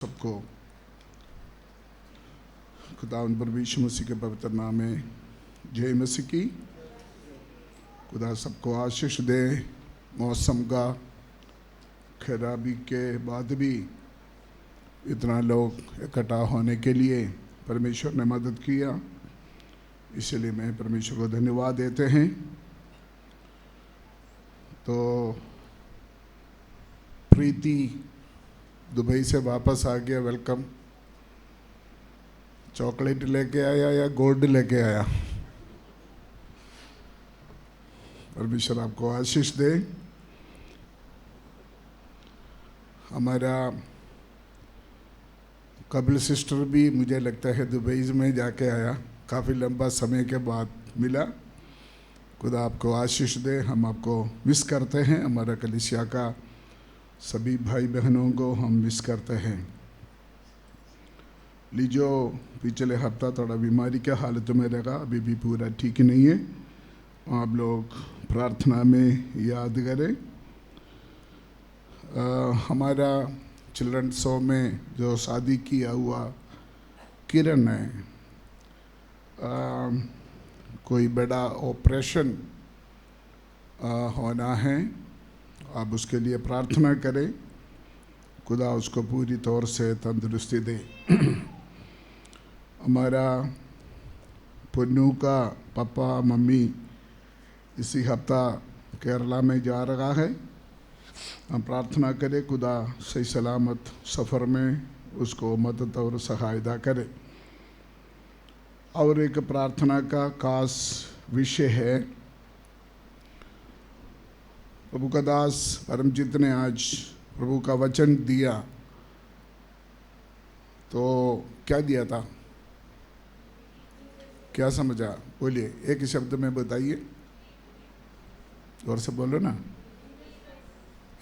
सबको खुदा प्रभु यीशु मसीह के पवित्र नाम में जय मसीह की। खुदा सबको आशीष दे। मौसम का खराबी के बाद भी इतना लोग इकट्ठा होने के लिए परमेश्वर ने मदद किया, इसलिए मैं परमेश्वर को धन्यवाद देते हैं। तो प्रीति दुबई से वापस आ गया, वेलकम। चॉकलेट लेके आया या गोल्ड लेके आया? परमेश्वर आपको आशीष दे। हमारा कपिल सिस्टर भी मुझे लगता है दुबई में जाके आया, काफ़ी लंबा समय के बाद मिला। खुदा आपको आशीष दे। हम आपको मिस करते हैं, हमारा कलीसिया का सभी भाई बहनों को हम मिस करते हैं। लीजो पिछले हफ्ता थोड़ा बीमारी के हालत में रहा, अभी भी पूरा ठीक नहीं है। आप लोग प्रार्थना में याद करें। हमारा चिल्ड्रन शो में जो शादी किया हुआ किरण है, कोई बड़ा ऑपरेशन होना है, आप उसके लिए प्रार्थना करें। खुदा उसको पूरी तौर से तंदुरुस्ती दे। हमारा पुन्नू का पापा मम्मी इसी हफ्ता केरला में जा रहा है। हम प्रार्थना करें खुदा सही सलामत सफ़र में उसको मदद और सहायता करे। और एक प्रार्थना का खास विषय है, प्रभु का दास परमजीत ने आज प्रभु का वचन दिया। तो क्या दिया था, क्या समझा? बोलिए, एक शब्द में बताइए, और से बोलो ना।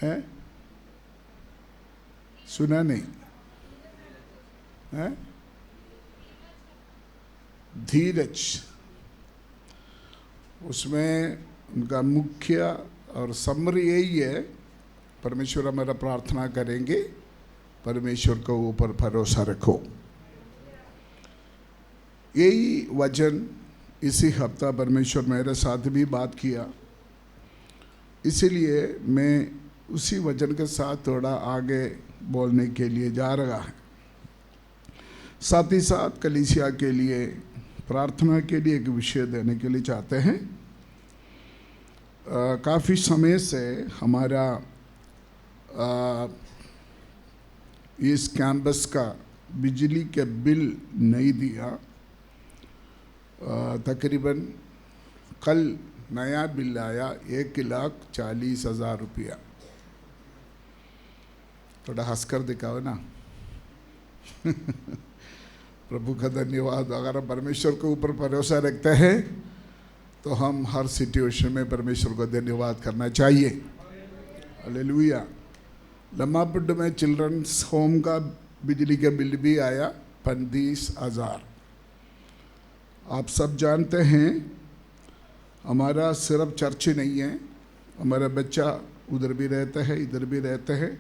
है सुना नहीं है? धीरज। उसमें उनका मुख्य और समरी यही है, परमेश्वर हमारा प्रार्थना करेंगे, परमेश्वर को ऊपर भरोसा रखो। यही वचन इसी हफ्ता परमेश्वर मेरे साथ भी बात किया, इसीलिए मैं उसी वचन के साथ थोड़ा आगे बोलने के लिए जा रहा है। साथ ही साथ कलीसिया के लिए प्रार्थना के लिए एक विषय देने के लिए चाहते हैं। काफ़ी समय से हमारा इस कैंपस का बिजली के बिल नहीं दिया। तकरीबन कल नया बिल आया, 1,40,000 रुपया। थोड़ा हंसकर दिखाओ ना। प्रभु का धन्यवाद। अगर हम परमेश्वर के ऊपर भरोसा रखते हैं तो हम हर सिचुएशन में परमेश्वर को धन्यवाद करना चाहिए। हालेलुया। लम्मापुड में चिल्ड्रंस होम का बिजली का बिल भी आया 35,000। आप सब जानते हैं, हमारा सिर्फ चर्च नहीं है, हमारा बच्चा उधर भी रहता है, इधर भी रहते हैं।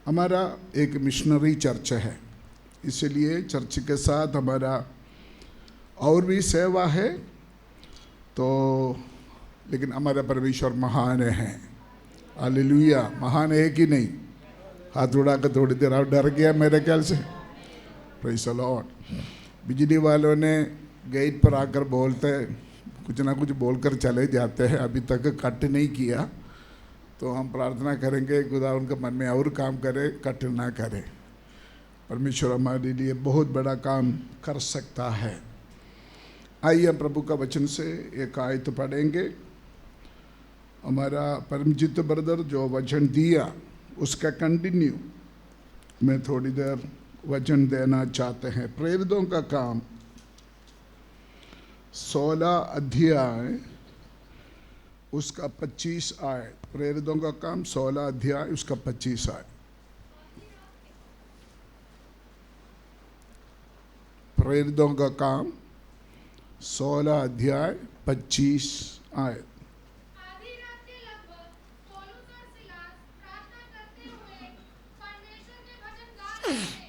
हमारा एक मिशनरी चर्च है, इसलिए चर्च के साथ हमारा और भी सेवा है। तो लेकिन हमारा परमेश्वर महान है। हालेलुया। महान है कि नहीं? हाथ उड़ा कर थोड़ी देर आप डर गया मेरे ख्याल से। Praise the Lord. बिजली वालों ने गेट पर आकर बोलते कुछ ना कुछ बोलकर चले जाते हैं, अभी तक कट नहीं किया। तो हम प्रार्थना करेंगे खुदा उनके मन में और काम करे, कट ना करे। परमेश्वर हमारे लिए बहुत बड़ा काम कर सकता है। आइए हम प्रभु का वचन से एक आयत पढ़ेंगे। हमारा परमजीत ब्रदर जो वचन दिया उसका कंटिन्यू मैं थोड़ी देर वचन देना चाहते हैं। प्रेरितों का काम 16 अध्याय उसका 25 आयत। प्रेरितों का काम 16 अध्याय उसका 25 आयत। प्रेरितों का काम 16 अध्याय 25 आयत। आधी रात के लगभग पौलुस और सीलास प्रार्थना करते हुए परमेश्वर के भजन गा रहे थे।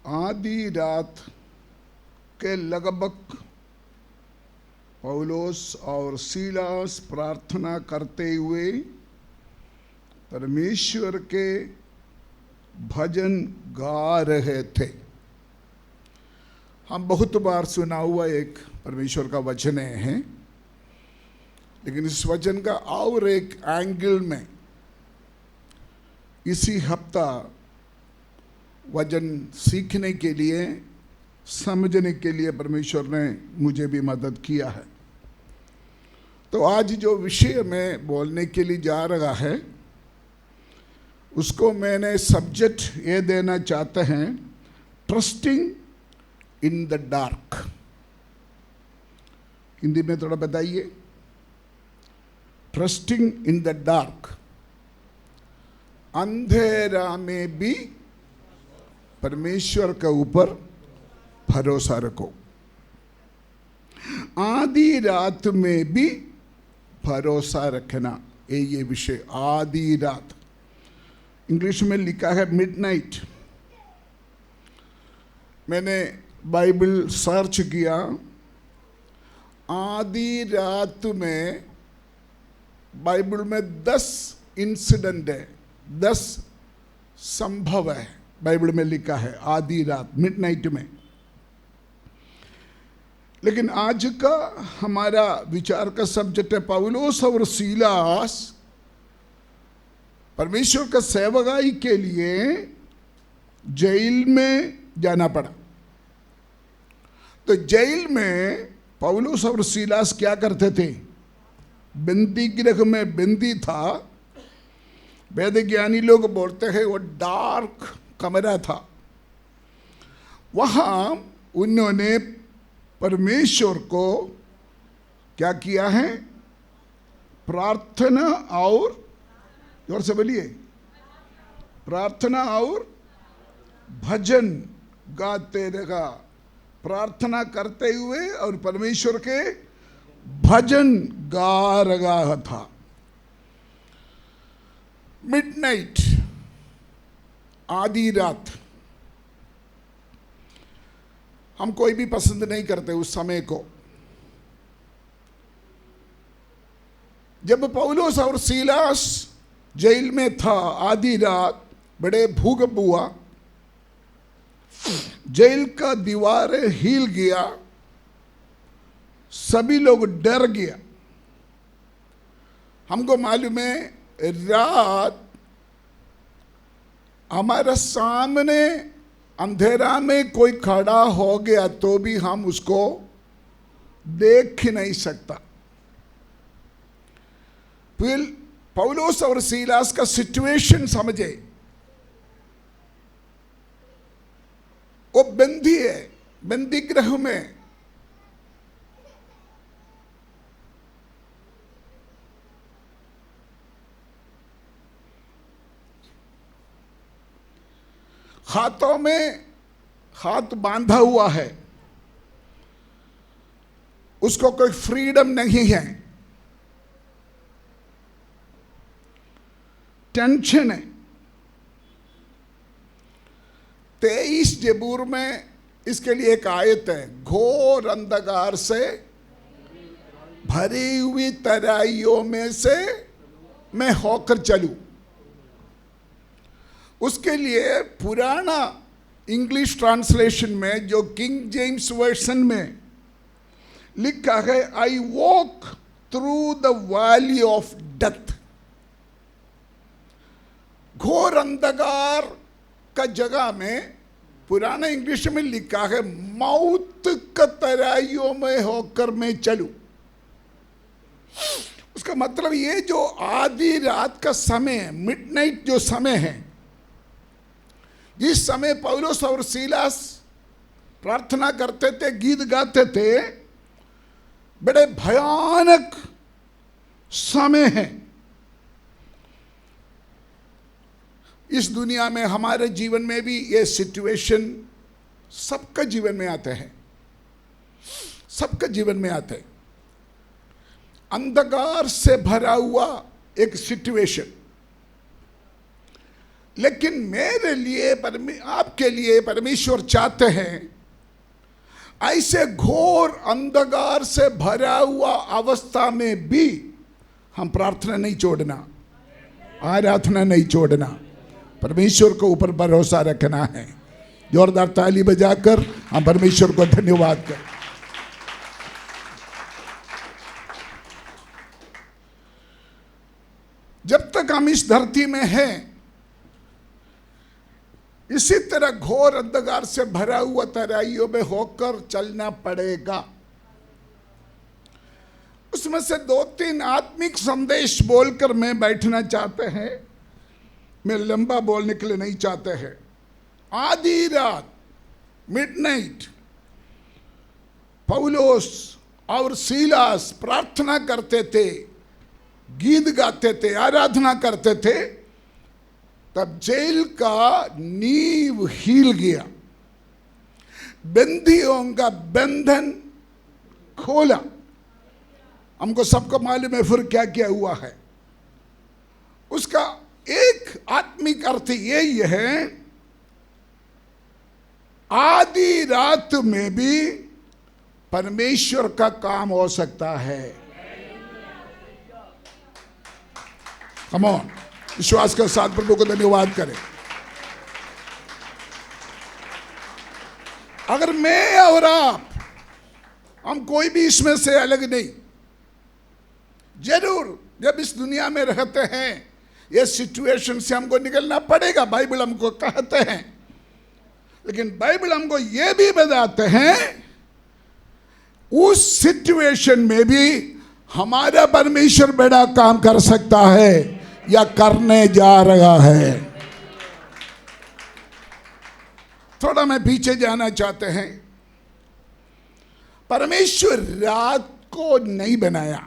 आधी रात के लगभग पौलुस और सीलास प्रार्थना करते हुए परमेश्वर के भजन गा रहे थे। हम बहुत बार सुना हुआ एक परमेश्वर का वचन है, लेकिन इस वचन का और एक एंगल में इसी हफ्ता वचन सीखने के लिए, समझने के लिए परमेश्वर ने मुझे भी मदद किया है। तो आज जो विषय मैं बोलने के लिए जा रहा है, उसको मैंने सब्जेक्ट ये देना चाहते हैं, trusting in the dark. Hindi में थोड़ा बताइए। ट्रस्टिंग इन द डार्क, अंधेरा में भी परमेश्वर के ऊपर भरोसा रखो। आधी रात में भी भरोसा रखना, ये विषय। आधी रात, इंग्लिश में लिखा है मिडनाइट। मैंने बाइबल सर्च किया, आधी रात में बाइबल में 10 इंसिडेंट है, 10 संभव है, बाइबल में लिखा है आधी रात, मिडनाइट में। लेकिन आज का हमारा विचार का सब्जेक्ट है पौलुस और सीलास परमेश्वर का सेवकाई के लिए जेल में जाना पड़ा। तो जेल में पौलुस और सीलास क्या करते थे? बंदी गृह में बंदी था। वेद ज्ञानी लोग बोलते हैं वो डार्क कमरा था। वहां उन्होंने परमेश्वर को क्या किया है? प्रार्थना और, जोर से बोलिए, प्रार्थना और भजन गाते रहा। प्रार्थना करते हुए और परमेश्वर के भजन गा रहा था। मिडनाइट, आधी रात, हम कोई भी पसंद नहीं करते उस समय को। जब पौलुस और सीलास जेल में था, आधी रात, बड़े भूकंप हुआ, जेल का दीवारें हिल गया, सभी लोग डर गया। हमको मालूम है रात हमारे सामने अंधेरा में कोई खड़ा हो गया तो भी हम उसको देख ही नहीं सकता। फिर पौलुस और सीलास का सिचुएशन समझे। वो बंदी है, बंदी गृह में। हाथों में हाथ बांधा हुआ है, उसको कोई फ्रीडम नहीं है, टेंशन है। 23 जबूर में इसके लिए एक आयत है, घोर अंधकार से भरी हुई तराइयों में से मैं होकर चलूं। उसके लिए पुराना इंग्लिश ट्रांसलेशन में, जो किंग जेम्स वर्जन में लिखा है, I walk through the valley of death. घोर अंधकार का जगह में पुराना इंग्लिश में लिखा है, मौत का तराइयों में होकर मैं चलूं। उसका मतलब ये जो आधी रात का समय, मिडनाइट जो समय है, जिस समय पौलुस और सीलास प्रार्थना करते थे, गीत गाते थे, बड़े भयानक समय है। इस दुनिया में, हमारे जीवन में भी ये सिचुएशन सबका जीवन में आते हैं, सबका जीवन में आते हैं। अंधकार से भरा हुआ एक सिचुएशन। लेकिन मेरे लिए आपके लिए परमेश्वर चाहते हैं ऐसे घोर अंधकार से भरा हुआ अवस्था में भी हम प्रार्थना नहीं छोड़ना, आराधना नहीं छोड़ना, परमेश्वर को ऊपर भरोसा रखना है। जोरदार ताली बजाकर हम परमेश्वर को धन्यवाद करें। जब तक हम इस धरती में हैं, इसी तरह घोर अंधकार से भरा हुआ तराइयों में होकर चलना पड़ेगा। उसमें से 2-3 आत्मिक संदेश बोलकर मैं बैठना चाहते हैं। मैं लंबा बोलने के लिए नहीं चाहते हैं। आधी रात, मिडनाइट, पौलुस और सीलास प्रार्थना करते थे, गीत गाते थे, आराधना करते थे, तब जेल का नींव हिल गया, बंदियों का बंधन खोला। हमको सबको मालूम है फिर क्या क्या हुआ है। उसका एक आत्मिक अर्थ यही है, आधी रात में भी परमेश्वर का काम हो सकता है। कम ऑन, विश्वास के साथ प्रभु को धन्यवाद करें। अगर मैं और आप, हम कोई भी इसमें से अलग नहीं, जरूर जब इस दुनिया में रहते हैं ये सिचुएशन से हमको निकलना पड़ेगा, बाइबल हमको कहते हैं। लेकिन बाइबल हमको ये भी बताते हैं उस सिचुएशन में भी हमारा परमेश्वर बड़ा काम कर सकता है या करने जा रहा है। थोड़ा मैं पीछे जाना चाहते हैं। परमेश्वर रात को नहीं बनाया।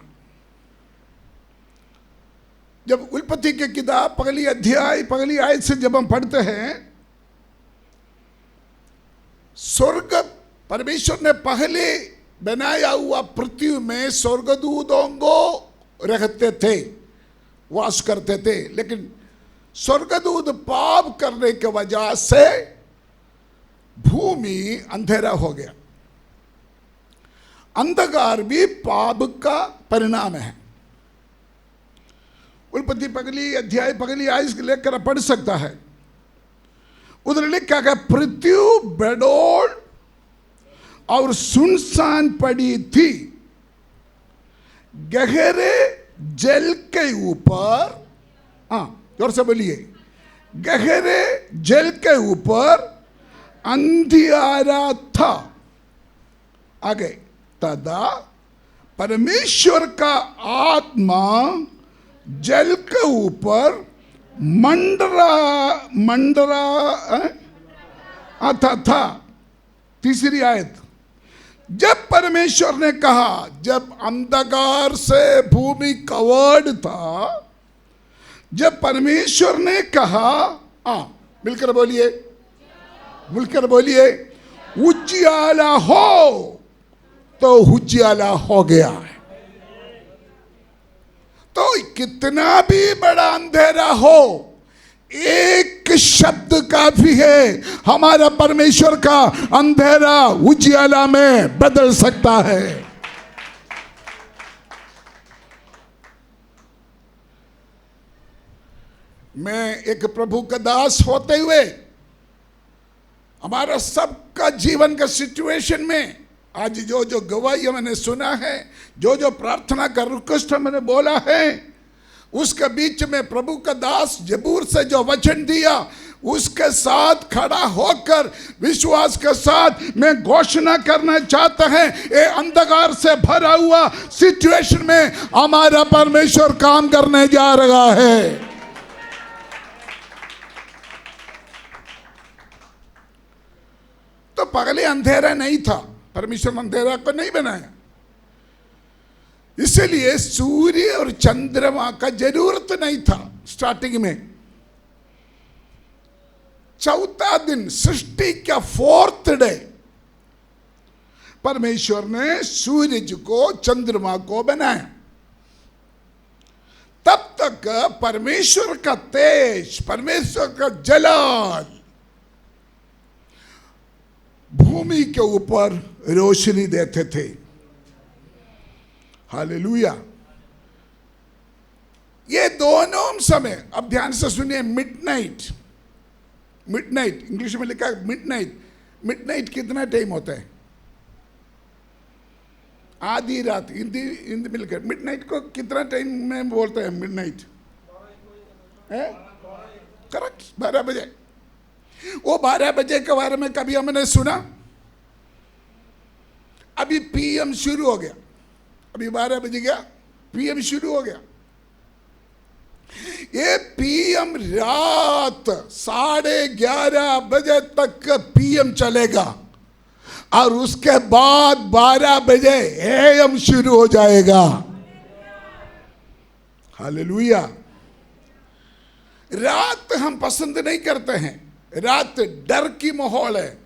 जब उत्पत्ति की किताब पहली अध्याय पहली आयत से जब हम पढ़ते हैं, स्वर्ग परमेश्वर ने पहले बनाया हुआ पृथ्वी में स्वर्गदूतों को रखते थे, वास करते थे। लेकिन स्वर्गदूत पाप करने की वजह से भूमि अंधेरा हो गया। अंधकार भी पाप का परिणाम है। उत्पत्ति पगली अध्याय पगली आयत से लेकर पढ़ सकता है। उधर लिखा है, पृथ्वी बेडोल और सुनसान पड़ी थी, गहरे जल के ऊपर, जोर से बोलिए, गहरे जल के ऊपर अंधियारा था। आगे, तदा परमेश्वर का आत्मा जल के ऊपर मंडरा था। तीसरी आयत, जब परमेश्वर ने कहा, जब अंधकार से भूमि कवर्ड था, जब परमेश्वर ने कहा, मिलकर बोलिए उजियाला हो, तो उजियाला हो गया है। तो कितना भी बड़ा अंधेरा हो, एक शब्द काफी है, हमारा परमेश्वर का अंधेरा उजियाला में बदल सकता है। मैं एक प्रभु का दास होते हुए हमारा सबका जीवन का सिचुएशन में आज जो जो गवाही मैंने सुना है, जो जो प्रार्थना का रिक्वेस्ट मैंने बोला है, उसके बीच में प्रभु का दास जबूर से जो वचन दिया, उसके साथ खड़ा होकर विश्वास के साथ मैं घोषणा करना चाहता है, ये अंधकार से भरा हुआ सिचुएशन में हमारा परमेश्वर काम करने जा रहा है। तो पगले अंधेरा नहीं था, परमेश्वर ने अंधेरा को नहीं बनाया, इसलिए सूर्य और चंद्रमा का जरूरत नहीं था। स्टार्टिंग में चौथा दिन, सृष्टि का 4th डे, परमेश्वर ने सूरज को, चंद्रमा को बनाया। तब तक तक परमेश्वर का तेज, परमेश्वर का जलाल भूमि के ऊपर रोशनी देते थे। हालेलुया। ये दोनों समय, अब ध्यान से सुनिए, मिडनाइट, मिडनाइट इंग्लिश में लिखा है मिडनाइट। मिडनाइट कितना टाइम होता है? आधी रात। हिंदी में लिखा है मिडनाइट को कितना टाइम में बोलते हैं? मिडनाइट है करेक्ट, 12 बजे। वो 12 बजे के बारे में कभी हमने सुना? अभी पीएम शुरू हो गया, अभी 12 बजे गया, पीएम शुरू हो गया। ये पीएम रात 11:30 बजे तक पीएम चलेगा और उसके बाद 12 बजे एएम शुरू हो जाएगा। हालेलुया। रात हम पसंद नहीं करते हैं, रात डर की माहौल है।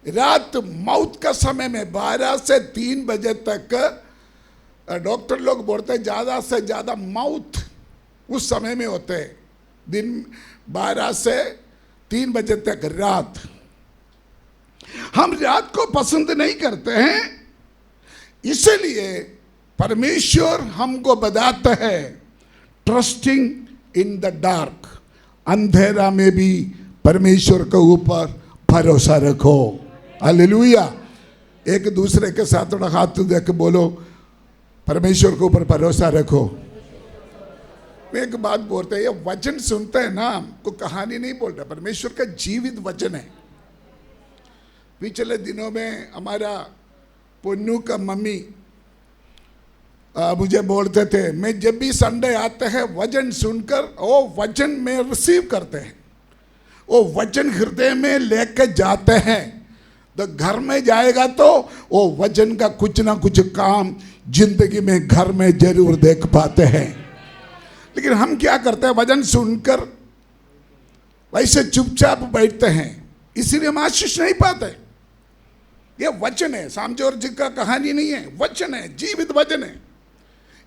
रात मौत का समय में 12 से 3 बजे तक डॉक्टर लोग बोलते हैं ज्यादा से ज्यादा मौत उस समय में होते हैं, दिन 12 से 3 बजे तक रात। हम रात को पसंद नहीं करते हैं, इसलिए परमेश्वर हमको बताता है ट्रस्टिंग इन द डार्क। अंधेरा में भी परमेश्वर के ऊपर भरोसा रखो। हालेलुया। एक दूसरे के साथ थोड़ा हाथ दे के बोलो, परमेश्वर के ऊपर भरोसा रखो। एक बात बोलते हैं, ये वचन सुनते हैं ना, को कहानी नहीं बोलता, परमेश्वर का जीवित वचन है। पिछले दिनों में हमारा पुन्नू का मम्मी मुझे बोलते थे, मैं जब भी संडे आते हैं वचन सुनकर वो वचन में रिसीव करते हैं, वो वचन हृदय में लेके जाते हैं, तो घर में जाएगा तो वो वचन का कुछ ना कुछ काम जिंदगी में घर में जरूर देख पाते हैं। लेकिन हम क्या करते हैं, वचन सुनकर वैसे चुपचाप बैठते हैं, इसीलिए हम आशीष नहीं पाते। ये वचन है, सामजोर जी का कहानी नहीं है, वचन है, जीवित वचन है।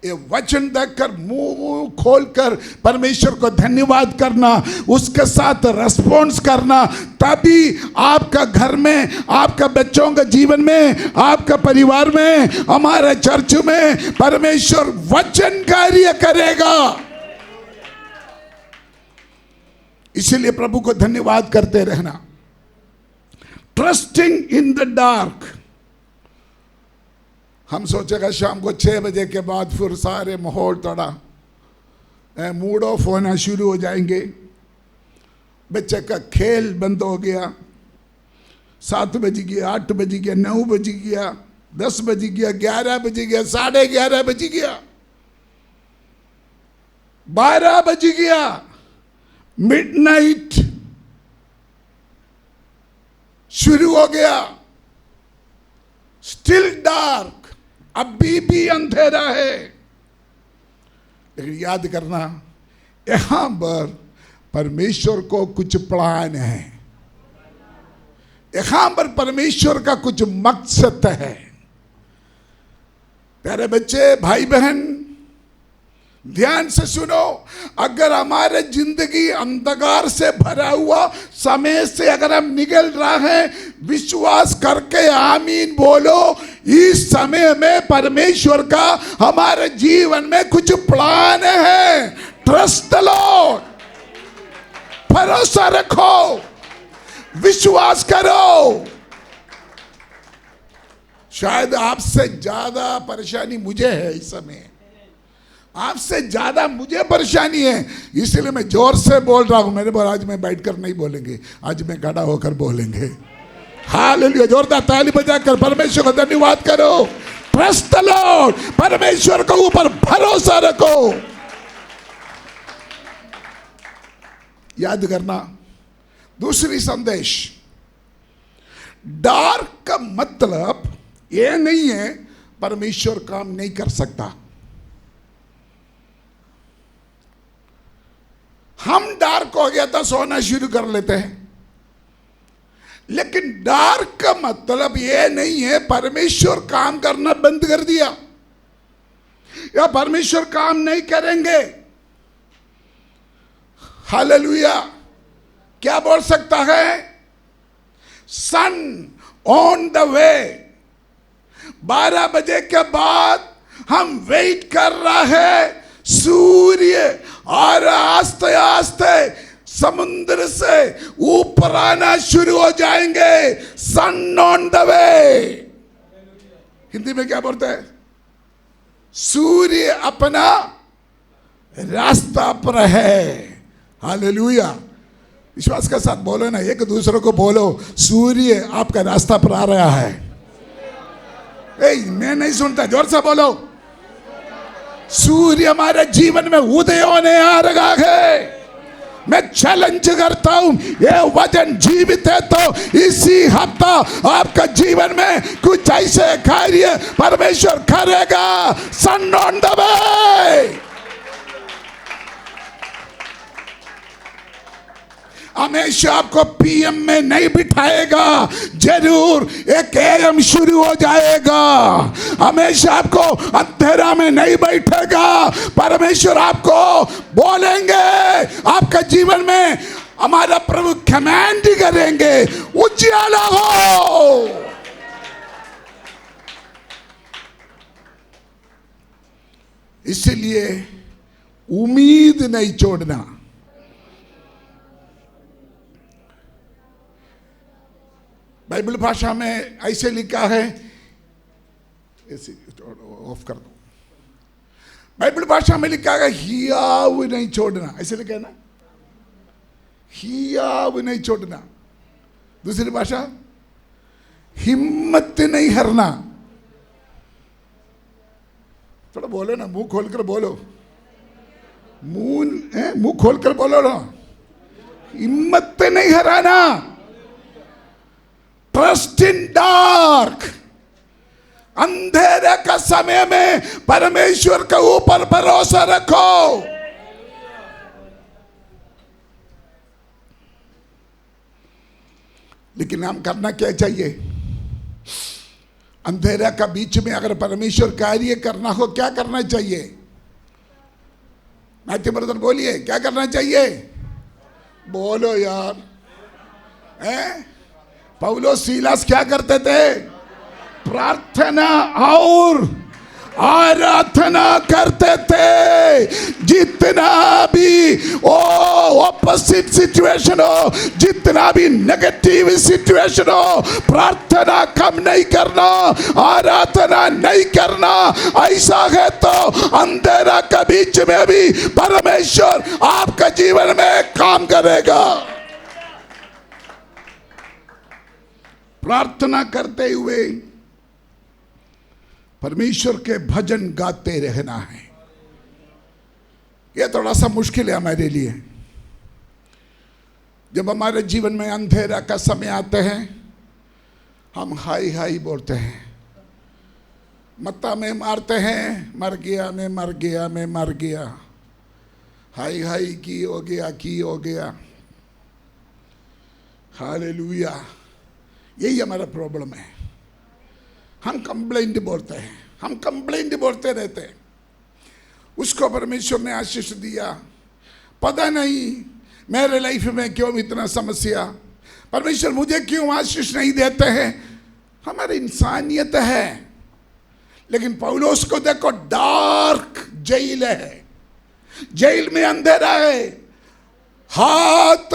ये वचन देखकर मुंह खोलकर परमेश्वर को धन्यवाद करना, उसके साथ रेस्पॉन्स करना, तभी आपका घर में, आपका बच्चों के जीवन में, आपका परिवार में, हमारे चर्च में परमेश्वर वचन कार्य करेगा। इसीलिए प्रभु को धन्यवाद करते रहना। Trusting in the dark. हम सोचेगा शाम को 6 बजे के बाद फिर सारे माहौल थोड़ा मूड ऑफ होना शुरू हो जाएंगे, बच्चे का खेल बंद हो गया, 7 बज गया, 8 बज गया, 9 बज गया, 10 बज गया, 11 बज गया, 11:30 बज गया, 12 बज गया, मिडनाइट शुरू हो गया, स्टिल डार्क, अभी भी अंधेरा है। लेकिन याद करना, यहां पर परमेश्वर को कुछ प्लान है, यहां पर परमेश्वर का कुछ मकसद है। प्यारे बच्चे, भाई बहन, ध्यान से सुनो। अगर हमारे जिंदगी अंधकार से भरा हुआ समय से अगर हम निकल रहे हैं, विश्वास करके आमीन बोलो। इस समय में परमेश्वर का हमारे जीवन में कुछ प्लान है। ट्रस्ट द लॉर्ड, भरोसा रखो, विश्वास करो। शायद आपसे ज्यादा परेशानी मुझे है इस समय, आपसे ज्यादा मुझे परेशानी है, इसलिए मैं जोर से बोल रहा हूं। मैंने बोला आज मैं बैठकर नहीं बोलेंगे, आज मैं खड़ा होकर बोलेंगे। हालेलुया। जोरदार ताली बजाकर परमेश्वर का धन्यवाद करो। ट्रस्ट द लॉर्ड, परमेश्वर के ऊपर भरोसा रखो। याद करना, दूसरी संदेश, डार्क का मतलब ये नहीं है परमेश्वर काम नहीं कर सकता। हम डार्क हो गया था सोना शुरू कर लेते हैं, लेकिन डार्क का मतलब यह नहीं है परमेश्वर काम करना बंद कर दिया या परमेश्वर काम नहीं करेंगे। हालेलुया। क्या बोल सकता है? सन ऑन द वे। 12 बजे के बाद हम वेट कर रहा है सूर्य, और आस्ते आस्ते समुद्र से ऊपर आना शुरू हो जाएंगे। सन ऑन द वे। हिंदी में क्या बोलते हैं? सूर्य अपना रास्ता पर है। हालेलुया। विश्वास के साथ बोलो ना, एक दूसरे को बोलो, सूर्य आपका रास्ता पर आ रहा है। मैं नहीं सुनता, जोर से बोलो। सूर्य हमारे जीवन में उदय होने आ रहा है। मैं चैलेंज करता हूं, ये वचन जीवित है तो इसी हफ्ता आपका जीवन में कुछ ऐसे कार्य परमेश्वर करेगा। सन ऑन द वे। हमेशा आपको पीएम में नहीं बिठाएगा, जरूर एक एएम शुरू हो जाएगा। हमेशा आपको अंधेरा में नहीं बैठेगा। परमेश्वर आपको बोलेंगे, आपका जीवन में हमारा प्रभु कमांड करेंगे, उजियाला हो। इसलिए उम्मीद नहीं छोड़ना। बाइबल भाषा में ऐसे लिखा है, ऐसे ऑफ कर दो। बाइबल भाषा में लिखा है हियाव नहीं छोड़ना, ऐसे लिखा है ना, हियाव नहीं छोड़ना। दूसरी भाषा, हिम्मत नहीं हारना। थोड़ा बोलो ना, मुंह खोलकर बोलो, मुंह खोलकर बोलो ना। हिम्मत नहीं हराना। Trust in dark. अंधेरे का समय में परमेश्वर के ऊपर भरोसा रखो। लेकिन हम करना क्या चाहिए? अंधेरा का बीच में अगर परमेश्वर कार्य करना हो, क्या करना चाहिए? मैथ्यू ब्रदर बोलिए, क्या करना चाहिए? बोलो यार। पौलुस सीलास क्या करते थे? प्रार्थना और आराधना करते थे। जितना भी ऑपोजिट सिचुएशन हो, जितना भी नेगेटिव सिचुएशन हो, प्रार्थना कम नहीं करना, आराधना नहीं करना। ऐसा है तो अंधेरा के बीच में भी परमेश्वर आपका जीवन में काम करेगा। प्रार्थना करते हुए परमेश्वर के भजन गाते रहना है। यह थोड़ा सा मुश्किल है हमारे लिए। जब हमारे जीवन में अंधेरा का समय आते हैं, हम हाई हाई बोलते हैं, मत्ता में मारते हैं, मर गया मैं मर गया मैं मर गया, हाई हाई की हो गया। हालेलुया। यही हमारा प्रॉब्लम है। हम कंप्लेंट बोलते हैं, हम कंप्लेंट बोलते रहते हैं। उसको परमेश्वर ने आशीष दिया, पता नहीं मेरे लाइफ में क्यों इतना समस्या, परमेश्वर मुझे क्यों आशीष नहीं देते हैं। हमारी इंसानियत है। लेकिन पौलुस को देखो, डार्क जेल है, जेल में अंधेरा है, हाथ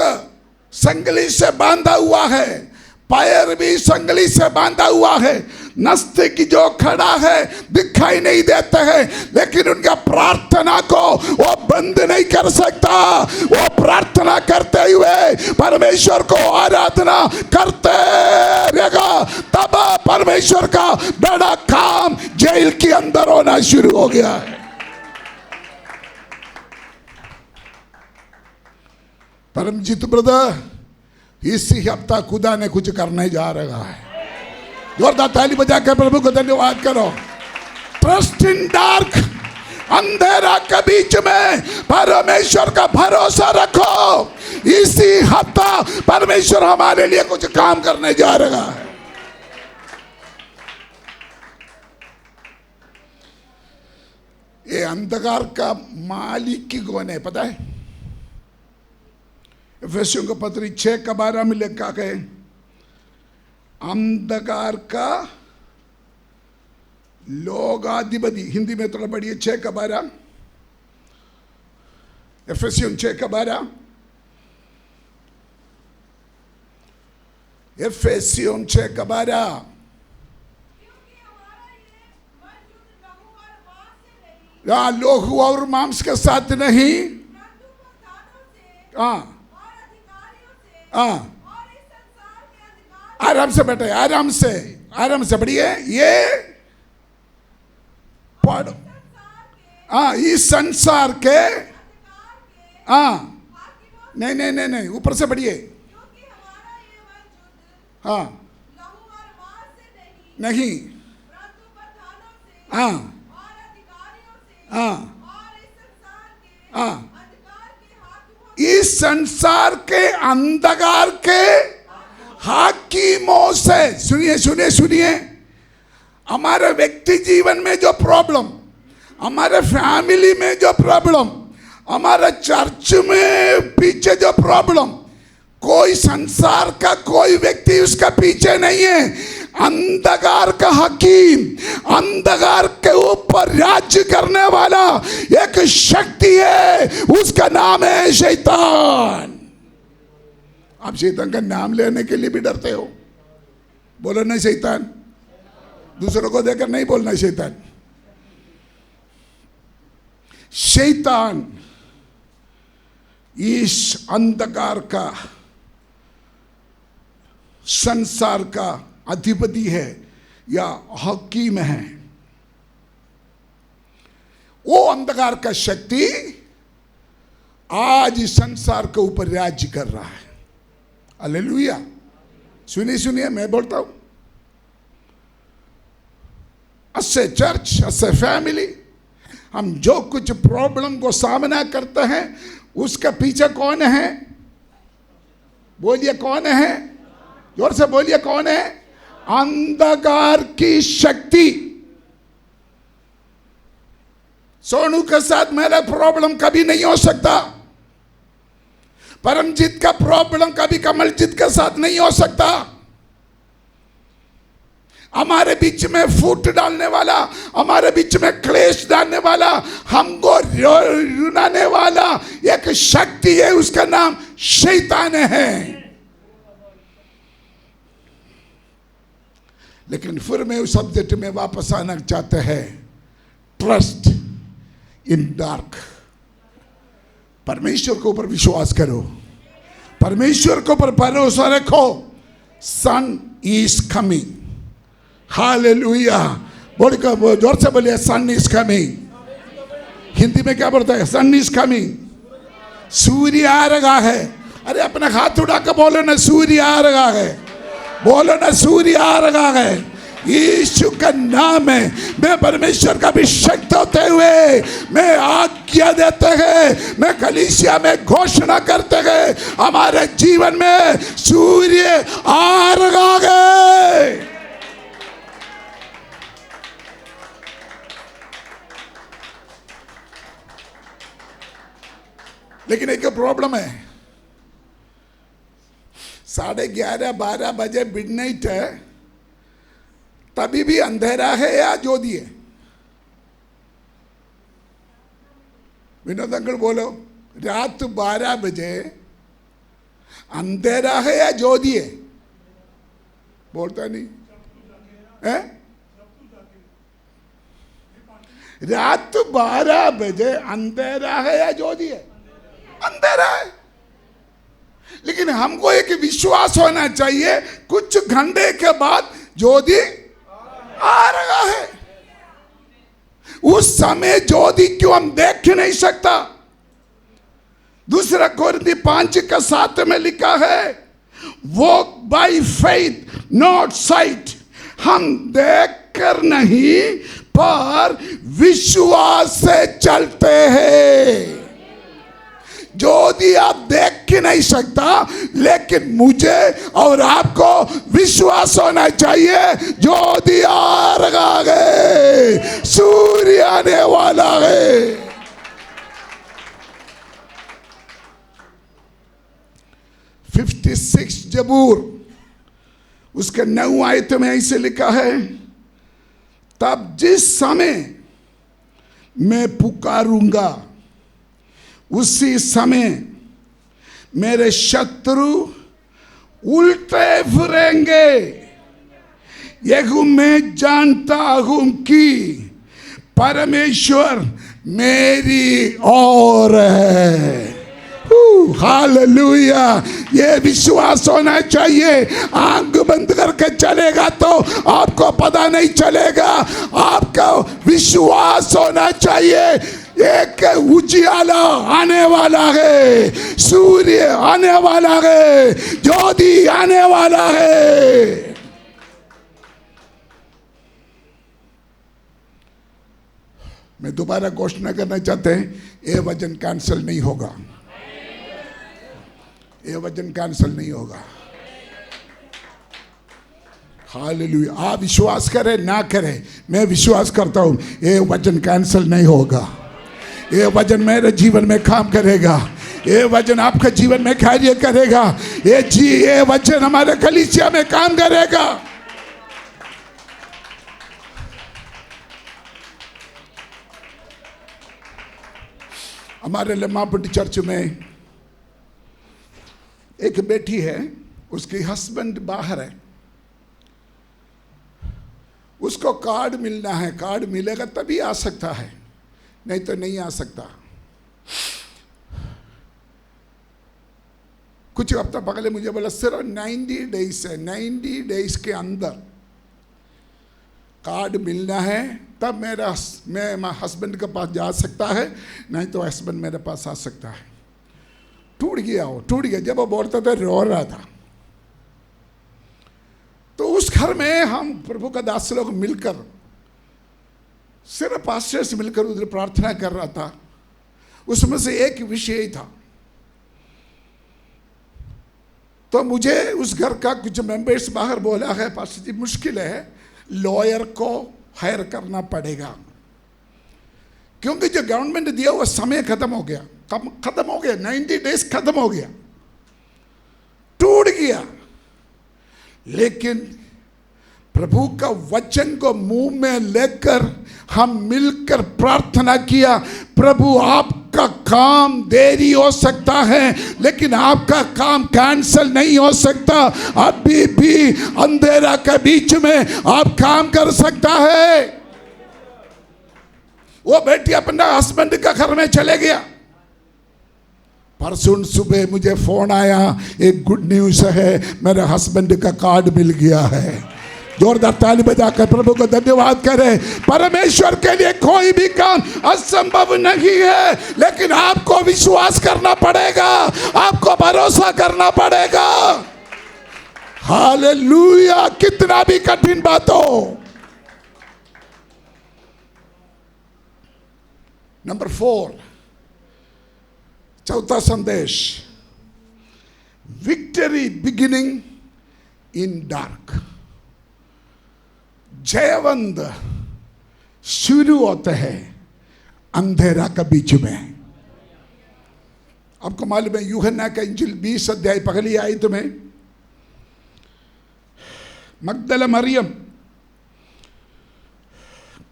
संगली से बांधा हुआ है, पैर भी संगली से बांधा हुआ है, नस्तक जो खड़ा है दिखाई नहीं देते हैं, लेकिन उनका प्रार्थना को वो बंद नहीं कर सकता। वो प्रार्थना करते हुए परमेश्वर को आराधना करते रहेगा। तब परमेश्वर का बड़ा काम जेल के अंदर होना शुरू हो गया है। परमजीत ब्रदर, इसी हफ्ता खुदा ने कुछ करने जा रहा है। जोरदार ताली बजा कर प्रभु को धन्यवाद करो। Trust in dark. अंधेरा के बीच में परमेश्वर का भरोसा रखो। इसी हफ्ता परमेश्वर हमारे लिए कुछ काम करने जा रहा है। ये अंधकार का मालिक कौन है पता है? इफिसियों का पत्री 6:12 में लिखा है, अंधकार का लोकाधिपति। हिंदी में थोड़ा पढ़िए 6:12, इफिसियों 6:12, इफिसियों 6:12। क्योंकि हमारा ये मन युद्ध लहू और मांस से नहीं, लोहू और मांस के साथ नहीं, परंतु प्रधानों से हाँ और अधिकारियों से हाँ, और इस संसार के अधिकार आराम से बैठे, आराम से बढ़िए। ये पढ़ो। संसार के हाँ, इस संसार के, अधिकार के हाँ हाकिमों, नहीं, ऊपर से बढ़िए। क्योंकि हमारा ये मन युद्ध हाँ लहू और मांस से नहीं, नहीं, परंतु प्रधानों से हाँ और अधिकारियों से हाँ और इस संसार के हाँ, अधिकार के हाकिमों इस संसार के अंधकार के हाकिमों से। सुनिए, हमारे व्यक्ति जीवन में जो प्रॉब्लम, हमारे फैमिली में जो प्रॉब्लम, हमारे चर्च में पीछे जो प्रॉब्लम, कोई संसार का कोई व्यक्ति उसका पीछे नहीं है। अंधकार का हकीम, अंधकार के ऊपर राज्य करने वाला एक शक्ति है, उसका नाम है शैतान। आप शैतान का नाम लेने के लिए भी डरते हो। बोलो ना शैतान, दूसरों को देखकर नहीं बोलना शैतान। शैतान इस अंधकार का, संसार का अधिपति है या हकीम है। वो अंधकार का शक्ति आज इस संसार के ऊपर राज्य कर रहा है। हालेलुया। सुनिए, मैं बोलता हूं, असे चर्च, असे फैमिली, हम जो कुछ प्रॉब्लम को सामना करते हैं उसका पीछे कौन है? बोलिए कौन है? जोर से बोलिए कौन है? अंधकार की शक्ति। सोनू के साथ मेरा प्रॉब्लम कभी नहीं हो सकता, परमजीत का प्रॉब्लम कभी कमलजीत के साथ नहीं हो सकता। हमारे बीच में फूट डालने वाला, हमारे बीच में क्लेश डालने वाला, हमको रुलाने वाला एक शक्ति है, उसका नाम शैतान है। लेकिन फिर मैं उस सब्जेक्ट में वापस आना चाहते हैं। Trust in dark. परमेश्वर के ऊपर विश्वास करो, परमेश्वर के ऊपर भरोसा रखो। सन इज कमिंग। हालेलुया। बोल के जोर से बोलिए, सन इज कमिंग। हिंदी में क्या बोलता है? सन इज कमिंग। सूर्य आ रहा है। अरे अपना हाथ उठा के बोलो ना, सूर्य आ रहा है। बोलो ना, सूर्य आ रहा है। यीशु का नाम है। मैं परमेश्वर का अभिषेक होते हुए मैं आज्ञा देते हैं, मैं कलीसिया में घोषणा करते हैं, हमारे जीवन में सूर्य आ रहा है। लेकिन एक प्रॉब्लम है, 11:30-12 बजे मिडनाइट है, तभी भी अंधेरा है या ज्योति है? विनोद अंकल बोलो, रात 12 बजे अंधेरा है या ज्योति है? बोलता नहीं है? रात 12 बजे अंधेरा है या ज्योति है? अंधेरा है। लेकिन हमको एक विश्वास होना चाहिए, कुछ घंटे के बाद ज्योति आ रहा है। उस समय ज्योति क्यों हम देख नहीं सकता? दूसरा कोरिन्थी 5:7 में लिखा है, walk by faith not site. हम देख कर नहीं पर विश्वास से चलते हैं। ज्योति आप देख के नहीं सकता, लेकिन मुझे और आपको विश्वास होना चाहिए, ज्योति आ रहा है, सूर्य आने वाला है। 56 जबूर उसके 9 आयत में ऐसे लिखा है, तब जिस समय मैं पुकारूंगा उसी समय मेरे शत्रु उल्टे फिरेंगे। यह मैं जानता हूं कि परमेश्वर मेरी ओर है। हालेलुया, ये विश्वास होना चाहिए। आंख बंद करके चलेगा तो आपको पता नहीं चलेगा, आपका विश्वास होना चाहिए। एक उजियाला आने वाला है, सूर्य आने वाला है, ज्योति आने वाला है। मैं दोबारा घोषणा करना चाहते हैं, ये वचन कैंसिल नहीं होगा, ये वचन कैंसिल नहीं होगा। हालेलुया। आप विश्वास करें ना करें, मैं विश्वास करता हूं ये वचन कैंसिल नहीं होगा। ये वचन मेरे जीवन में काम करेगा, ये वचन आपके जीवन में कार्य करेगा, ये वचन हमारे कलीसिया में काम करेगा। हमारे लम्मापुटी चर्च में एक बेटी है, उसकी हस्बैंड बाहर है, उसको कार्ड मिलना है। कार्ड मिलेगा तभी आ सकता है, नहीं तो नहीं आ सकता। कुछ हफ्ता पहले मुझे बोला सिर्फ 90 डेज है, 90 डेज के अंदर कार्ड मिलना है, तब मैं हस्बैंड के पास जा सकता है, नहीं तो हस्बैंड मेरे पास आ सकता है। टूट गया वो, टूट गया। जब वो बोलता था रो रहा था। तो उस घर में हम प्रभु का दास लोग मिलकर, सिर्फ पास्टर से मिलकर उधर प्रार्थना कर रहा था। उसमें से एक विषय था, तो मुझे उस घर का कुछ मेंबर्स बाहर बोला है, पास्टर जी मुश्किल है, लॉयर को हायर करना पड़ेगा, क्योंकि जो गवर्नमेंट दिया वो समय खत्म हो गया, खत्म हो गया, 90 डेज खत्म हो गया, टूट गया। लेकिन प्रभु का वचन को मुंह में लेकर हम मिलकर प्रार्थना किया, प्रभु आपका काम देरी हो सकता है लेकिन आपका काम कैंसिल नहीं हो सकता। अभी भी अंधेरा के बीच में आप काम कर सकता है। वो बेटी अपना हस्बैंड का घर में चले गया। परसों सुबह मुझे फोन आया, एक गुड न्यूज है, मेरे हस्बैंड का कार्ड मिल गया है। जोरदार ताली बजाकर प्रभु को धन्यवाद करें। परमेश्वर के लिए कोई भी काम असंभव नहीं है, लेकिन आपको विश्वास करना पड़ेगा, आपको भरोसा करना पड़ेगा। हालेलुया। कितना भी कठिन बात हो। नंबर 4, चौथा संदेश, विक्ट्री बिगिनिंग इन डार्क। जयवंत शुरू होते हैं अंधेरा के बीच में। आपको मालूम है यूहन्ना का इंजिल 20 अध्याय पहली आयत में मगदला मरियम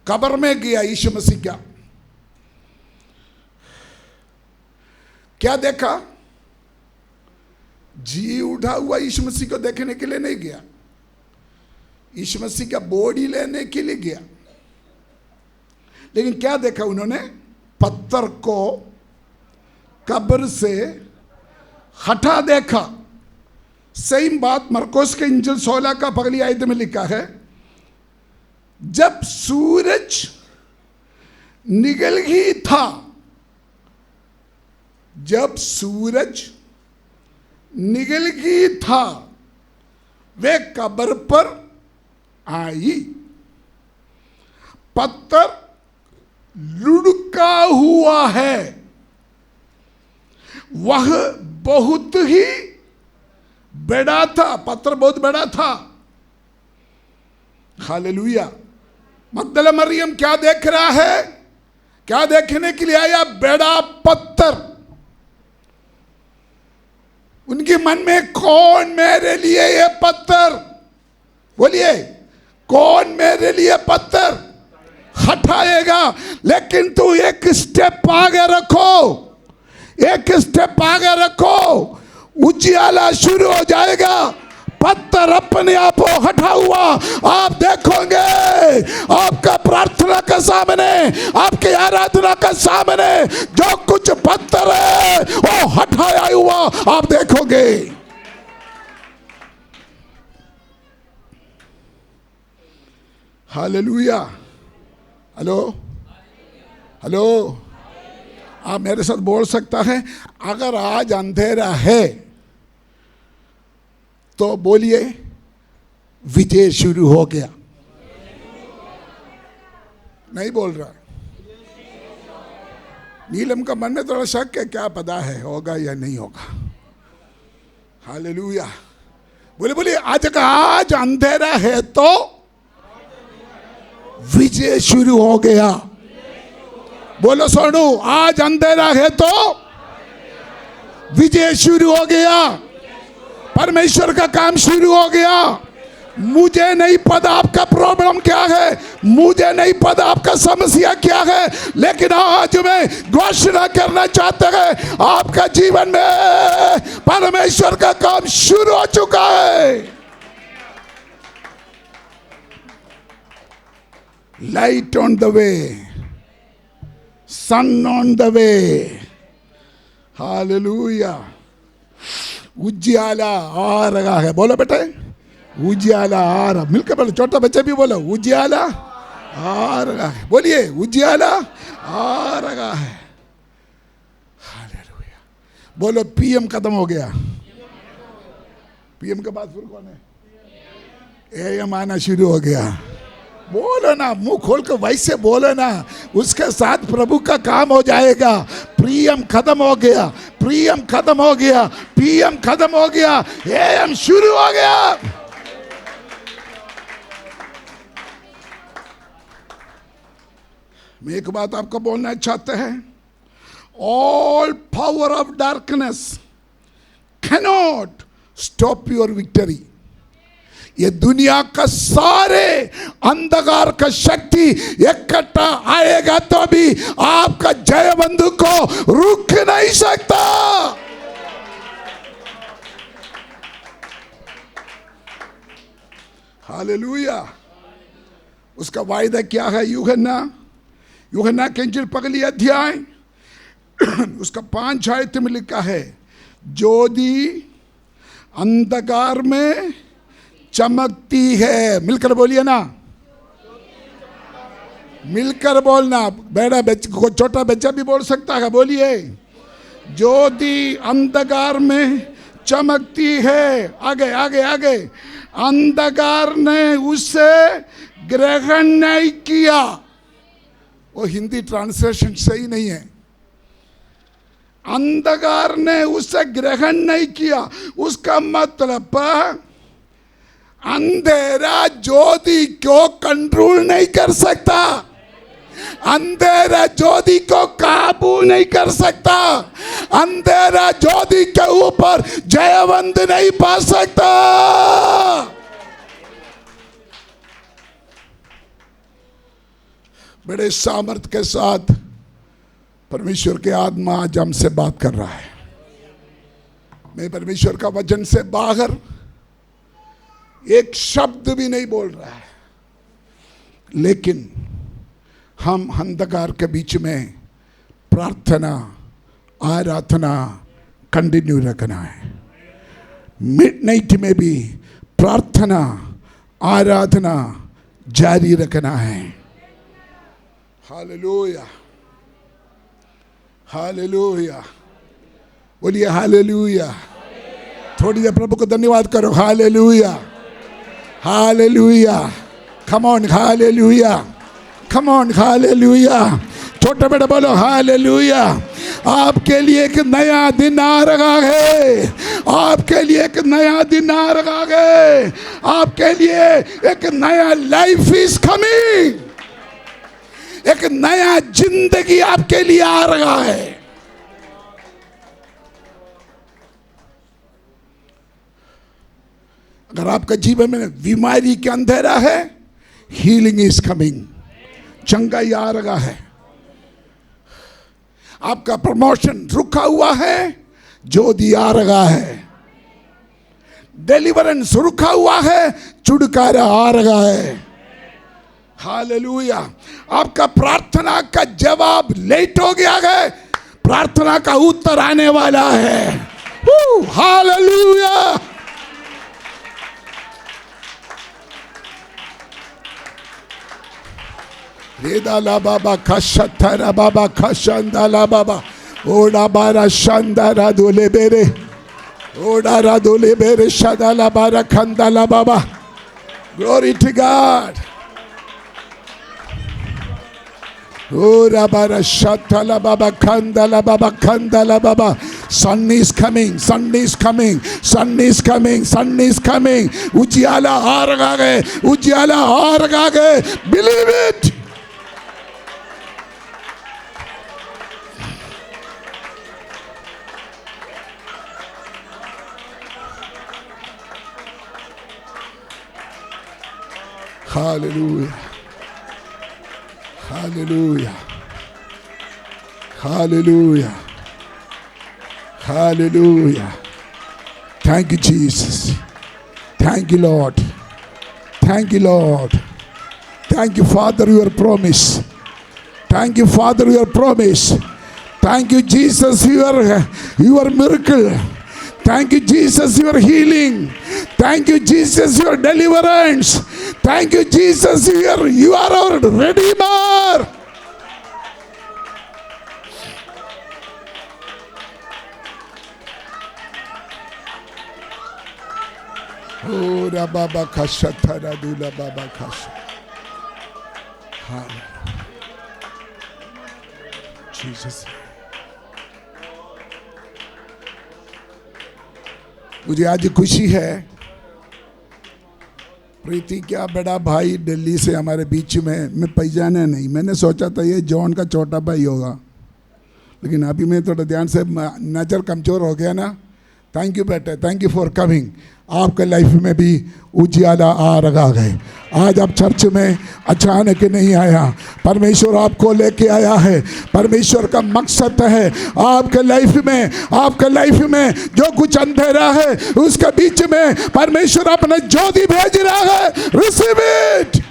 कब्र में गया यीशु मसीह का, क्या देखा? जी उठा हुआ यीशु मसीह को देखने के लिए नहीं गया, यीशु मसीह का बॉडी लेने के लिए गया। लेकिन क्या देखा उन्होंने? पत्थर को कब्र से हटा देखा। सेम बात मरकोस के इंजिल 16 का पहली आयत में लिखा है, जब सूरज निकल ही था, जब सूरज निकल ही था, वे कब्र पर आई। पत्थर लुढ़का हुआ है, वह बहुत ही बड़ा था, पत्थर बहुत बड़ा था। हालेलुया। मगदला मरियम क्या देख रहा है? क्या देखने के लिए आया? बड़ा पत्थर। उनके मन में कौन मेरे लिए ये पत्थर, बोलिए कौन मेरे लिए पत्थर हटाएगा। लेकिन तू एक स्टेप आगे रखो, एक स्टेप आगे रखो, उजियाला शुरू हो जाएगा। पत्थर अपने आप हटा हुआ आप देखोगे। आपका प्रार्थना के सामने, आपके आराधना के सामने जो कुछ पत्थर है वो हटाया हुआ आप देखोगे। हालेलुया। हेलो हेलो, आप मेरे साथ बोल सकता है, अगर आज अंधेरा है तो बोलिए विजय शुरू हो गया। नहीं बोल रहा। नीलम का मन में थोड़ा शक है, क्या पता है होगा या नहीं होगा। हालेलुया। बोले बोलिए आज अंधेरा है तो विजय शुरू हो गया। बोलो सोनू, आज अंधेरा है तो विजय शुरू हो गया। परमेश्वर का काम शुरू हो गया। मुझे नहीं पता आपका प्रॉब्लम क्या है, मुझे नहीं पता आपका समस्या क्या है, लेकिन आज मैं घोषणा करना चाहता है आपका जीवन में परमेश्वर का काम शुरू हो चुका है। Light on the way, sun on the way. Hallelujah. उजियाला आ रहा है। बोलो बेटे, उजियाला आ रहा। मिलकर बोलो, छोटा बच्चा भी बोलो, उजियाला आ रहा है। बोलिए उजियाला आ रहा है। हालेलुया। बोलो पीएम खत्म हो गया। पीएम के बाद फिर कौन है? एएम आना शुरू हो गया। बोलो ना, मुंह खोल कर वैसे बोलो ना, उसके साथ प्रभु का काम हो जाएगा। पीएम खत्म हो गया, पीएम खत्म हो गया, पीएम खत्म हो गया, एएम शुरू हो गया। मैं एक बात आपको बोलना चाहता है, all power of darkness cannot stop your victory. ये दुनिया का सारे अंधकार का शक्ति इकट्ठा आएगा तो भी आपका जय बंधु को रुक नहीं सकता। हालेलुया। उसका वायदा क्या है? यूहन्ना के इंजील पगली अध्याय उसका 5 आयत में लिखा है, ज्योति अंधकार में चमकती है। मिलकर बोलिए ना, मिलकर बोलना। बेटा छोटा बच्चा भी बोल सकता है। बोलिए ज्योति अंधकार में चमकती है। आगे आगे आगे। अंधकार ने उसे ग्रहण नहीं किया। वो हिंदी ट्रांसलेशन सही नहीं है। अंधकार ने उसे ग्रहण नहीं किया, उसका मतलब अंधेरा ज्योति को कंट्रोल नहीं कर सकता, अंधेरा ज्योति को काबू नहीं कर सकता, अंधेरा ज्योति के ऊपर जयवंत नहीं पा सकता। बड़े सामर्थ्य के साथ परमेश्वर के आत्मा आज हमसे बात कर रहा है। मैं परमेश्वर का वचन से बाहर एक शब्द भी नहीं बोल रहा है, लेकिन हम अंधकार के बीच में प्रार्थना आराधना कंटिन्यू रखना है। मिडनाइट में भी प्रार्थना आराधना जारी रखना है। Hallelujah hallelujah. बोलिए हालेलुया। थोड़ी देर प्रभु को धन्यवाद करो। Hallelujah hallelujah. Come on hallelujah, come on hallelujah. छोटा बेटा बोलो हालेलुया। आपके लिए एक नया दिन आ रहा है, आपके लिए एक नया दिन आ रहा है, आपके लिए एक नया लाइफ इज कमिंग, एक नया जिंदगी आपके लिए आ रहा है। अगर आपका जीवन में बीमारी के अंधेरा है, हीलिंग इज कमिंग, चंगाई आ रहा है। आपका प्रमोशन रुका हुआ है, ज्योति आ रहा है। डिलीवरेंस रुका हुआ है, छुटकारा आ रहा है। हालेलुया। आपका प्रार्थना का जवाब लेट हो गया है, प्रार्थना का उत्तर आने वाला है। हालेलुया। रेदाला बाबा खशथरा बाबा खशंदाला बाबा ओडा बारा शांदारा दोले बेरे ओडा रा दोले बेरे शादाला बारा खंदाला बाबा। Glory to God. ओरा बारा शाताला बाबा खंदाला बाबा खंदाला बाबा। Sun is coming, sun is coming, sun is coming, sun is coming. उजियाला आ रहा है, उजियाला आ रहा है। Believe it. Hallelujah. Hallelujah. Hallelujah. Hallelujah. Thank you, Jesus. Thank you, Lord. Thank you, Lord. Thank you, Father, your promise. Thank you, Father, your promise. Thank you, Jesus, your miracle. Thank you, Jesus, your healing. Thank you, Jesus, your deliverance. Thank you, Jesus, you are our Redeemer. Oh, da baba kasha thara dula baba kasha. Jesus. मुझे आज खुशी है, प्रीति क्या बड़ा भाई दिल्ली से हमारे बीच में, मैं पहचाना नहीं। मैंने सोचा था ये जॉन का छोटा भाई होगा, लेकिन अभी मैं थोड़ा ध्यान से नज़र कमज़ोर हो गया ना। थैंक यू बेटे, थैंक यू फॉर कमिंग। आपके लाइफ में भी उजियाला आ रहा है। आज आप चर्च में अचानक नहीं आया, परमेश्वर आपको लेके आया है। परमेश्वर का मकसद है आपके लाइफ में जो कुछ अंधेरा है उसके बीच में परमेश्वर अपना ज्योति भेज रहा है। Receive it.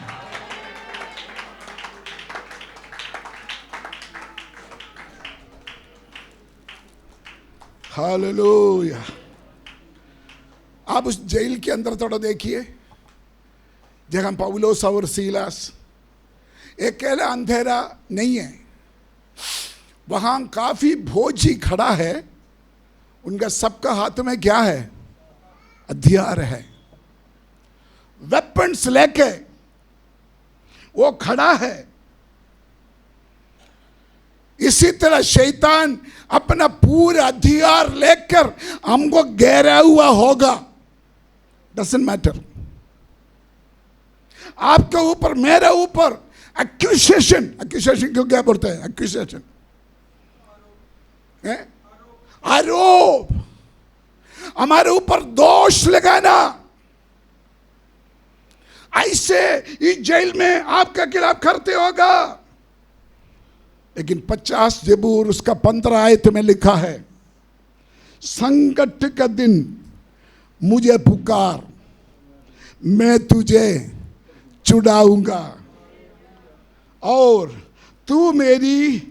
हालेलुया। आप उस जेल के अंदर थोड़ा देखिए, जहां पौलुस और सीलास, अकेला अंधेरा नहीं है, वहां काफी भोजी खड़ा है। उनका सबका हाथ में क्या है? हथियार है, वेपन्स लेके वो खड़ा है। इसी तरह शैतान अपना पूरा हथियार लेकर हमको घेरा हुआ होगा। Doesn't matter. आपके ऊपर, मेरे ऊपर एक्यूजेशन क्यों क्या बोलते हैं? एक्यूजेशन, आरोप, हमारे ऊपर दोष लगाना, ऐसे इस जेल में आपके खिलाफ करते होगा। लेकिन 50 ज़बूर उसका 15 आयत में लिखा है, संकट का दिन मुझे पुकार, मैं तुझे छुड़ाऊंगा और तू मेरी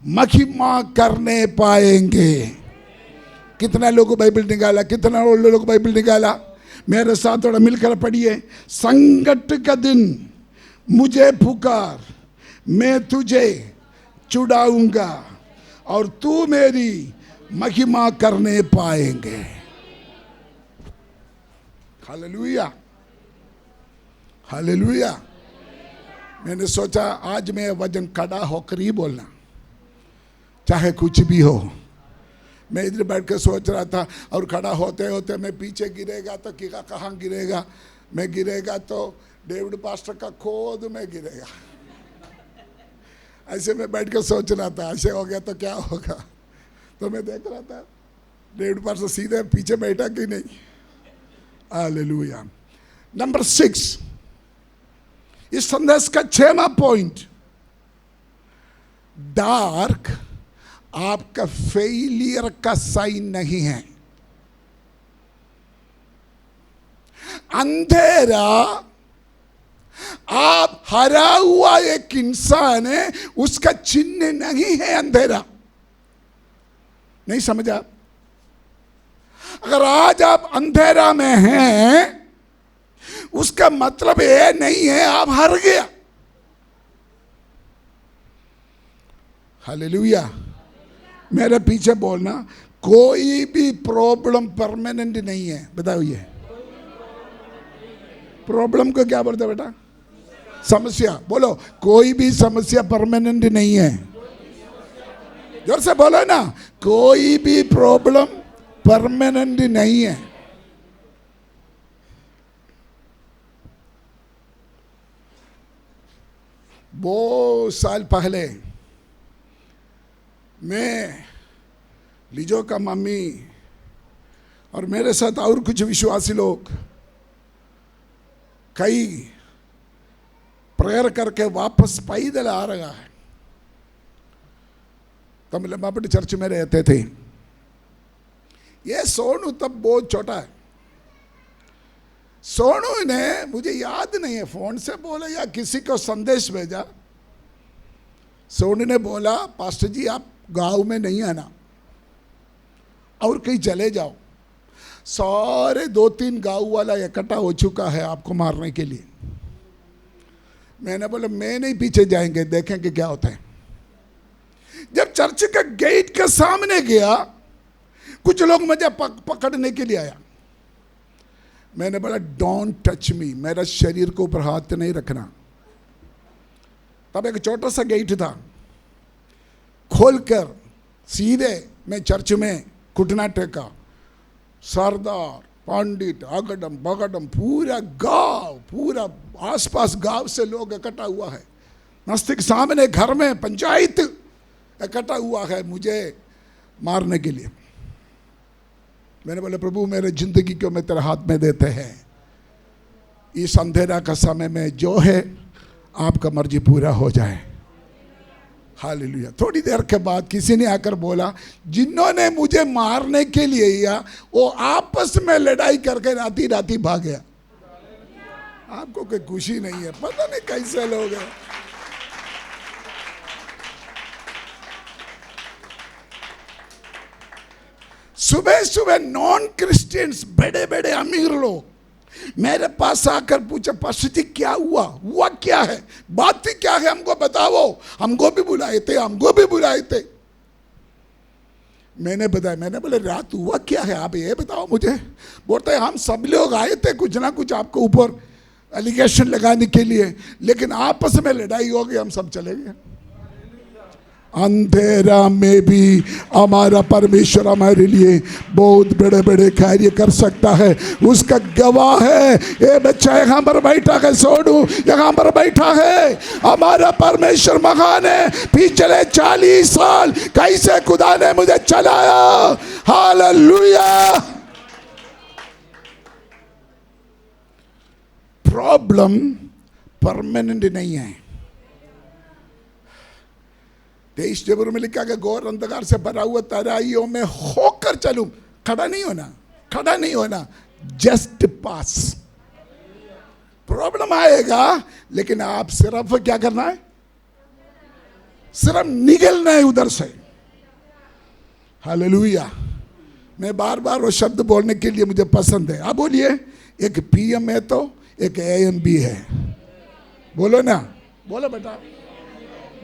महिमा करने पाएंगे। कितना लोगों बाइबल निकाला? कितना लोगों बाइबल निकाला? मेरे साथ थोड़ा मिलकर पढ़िए। संकट का दिन मुझे पुकार, मैं तुझे छुड़ाऊंगा और तू मेरी महिमा करने पाएंगे। Hallelujah, hallelujah. मैंने सोचा आज मैं वजन खड़ा होकर ही बोलना, चाहे कुछ भी हो। मैं इधर बैठ कर सोच रहा था, और खड़ा होते होते मैं पीछे गिरेगा तो कहाँ गिरेगा? मैं गिरेगा तो डेविड पास्टर का खोद में गिरेगा। ऐसे मैं बैठ कर सोच रहा था, ऐसे हो गया तो क्या होगा? तो मैं देख रहा था डेविड पास्टर सीधे पीछे बैठा कि नहीं। हालेलुया। नंबर 6, इस संदेश का 6वां पॉइंट, डार्क आपका फेलियर का साइन नहीं है। अंधेरा आप हरा हुआ एक इंसान है, उसका चिन्ह नहीं है अंधेरा। नहीं समझा? अगर आज आप अंधेरा में हैं, उसका मतलब ये नहीं है आप हार गया। हालेलुया। मेरे पीछे बोलना, कोई भी प्रॉब्लम परमानेंट नहीं है। बताओ, ये प्रॉब्लम को क्या बोलते बेटा? समस्या। बोलो, कोई भी समस्या परमानेंट नहीं है। जोर से बोलो ना, कोई भी प्रॉब्लम परमानेंट नहीं है। बहुत साल पहले मैं, लीजो का मम्मी और मेरे साथ और कुछ विश्वासी लोग कई प्रेयर करके वापस पैदल आ रहा है। तब लंबापट चर्च में रहते थे। ये सोनू तब बहुत छोटा है। सोनू ने, मुझे याद नहीं है, फोन से बोला या किसी को संदेश भेजा। सोनू ने बोला, पास्टर जी आप गांव में नहीं आना और कहीं चले जाओ, सारे 2-3 गांव वाला इकट्ठा हो चुका है आपको मारने के लिए। मैंने बोला मैं नहीं, पीछे जाएंगे, देखेंगे क्या होता है। जब चर्च का गेट के सामने गया, कुछ लोग मुझे पकड़ने के लिए आया। मैंने बोला डोंट टच मी, मेरा शरीर के ऊपर हाथ नहीं रखना। तब एक छोटा सा गेट था, खोलकर सीधे मैं चर्च में घुटना टेका। सरदार, पंडित, अगडम बगडम, पूरा गांव, पूरा आसपास गांव से लोग इकट्ठा हुआ है। नजदीक सामने घर में पंचायत इकट्ठा हुआ है मुझे मारने के लिए। मैंने बोला प्रभु मेरे जिंदगी को मैं तेरे हाथ में देते हैं। इस अंधेरा का समय में जो है आपका मर्जी पूरा हो जाए। हालेलुया। थोड़ी देर के बाद किसी ने आकर बोला, जिन्होंने मुझे मारने के लिए या वो आपस में लड़ाई करके राती राती भाग गया। आपको कोई खुशी नहीं है, पता नहीं कैसे लोग हैं। सुबह सुबह नॉन क्रिश्चियंस, बड़े बड़े अमीर लोग मेरे पास आकर पूछा, पास्टर जी क्या हुआ? हुआ क्या है? बात ही क्या है? हमको बताओ। हमको भी बुलाए थे, हमको भी बुलाए थे। मैंने बताया, मैंने बोले रात हुआ क्या है आप ये बताओ मुझे। बोलते हम सब लोग आए थे कुछ ना कुछ आपको ऊपर एलिगेशन लगाने के लिए, लेकिन आपस में लड़ाई हो गई, हम सब चले गए। अंधेरा में भी हमारा परमेश्वर हमारे लिए बहुत बड़े बड़े कार्य कर सकता है, उसका गवाह है। ये बच्चा यहाँ पर बैठा है, सोनू यहाँ पर बैठा है। हमारा परमेश्वर महान है। पिछले 40 साल कैसे खुदा ने मुझे चलाया। हालेलुया। प्रॉब्लम परमानेंट नहीं है। 23 जबूर में लिखा कि घोर अंधकार से भरा हुआ तराइयों में होकर चलूं। खड़ा नहीं होना, खड़ा नहीं होना, जस्ट पास। प्रॉब्लम आएगा लेकिन आप सिर्फ क्या करना है? सिर्फ निकलना है उधर से। हालेलुया। मैं बार बार वो शब्द बोलने के लिए मुझे पसंद है। आप बोलिए, एक PM है तो एक AM भी है। बोलो ना, बोलो बेटा,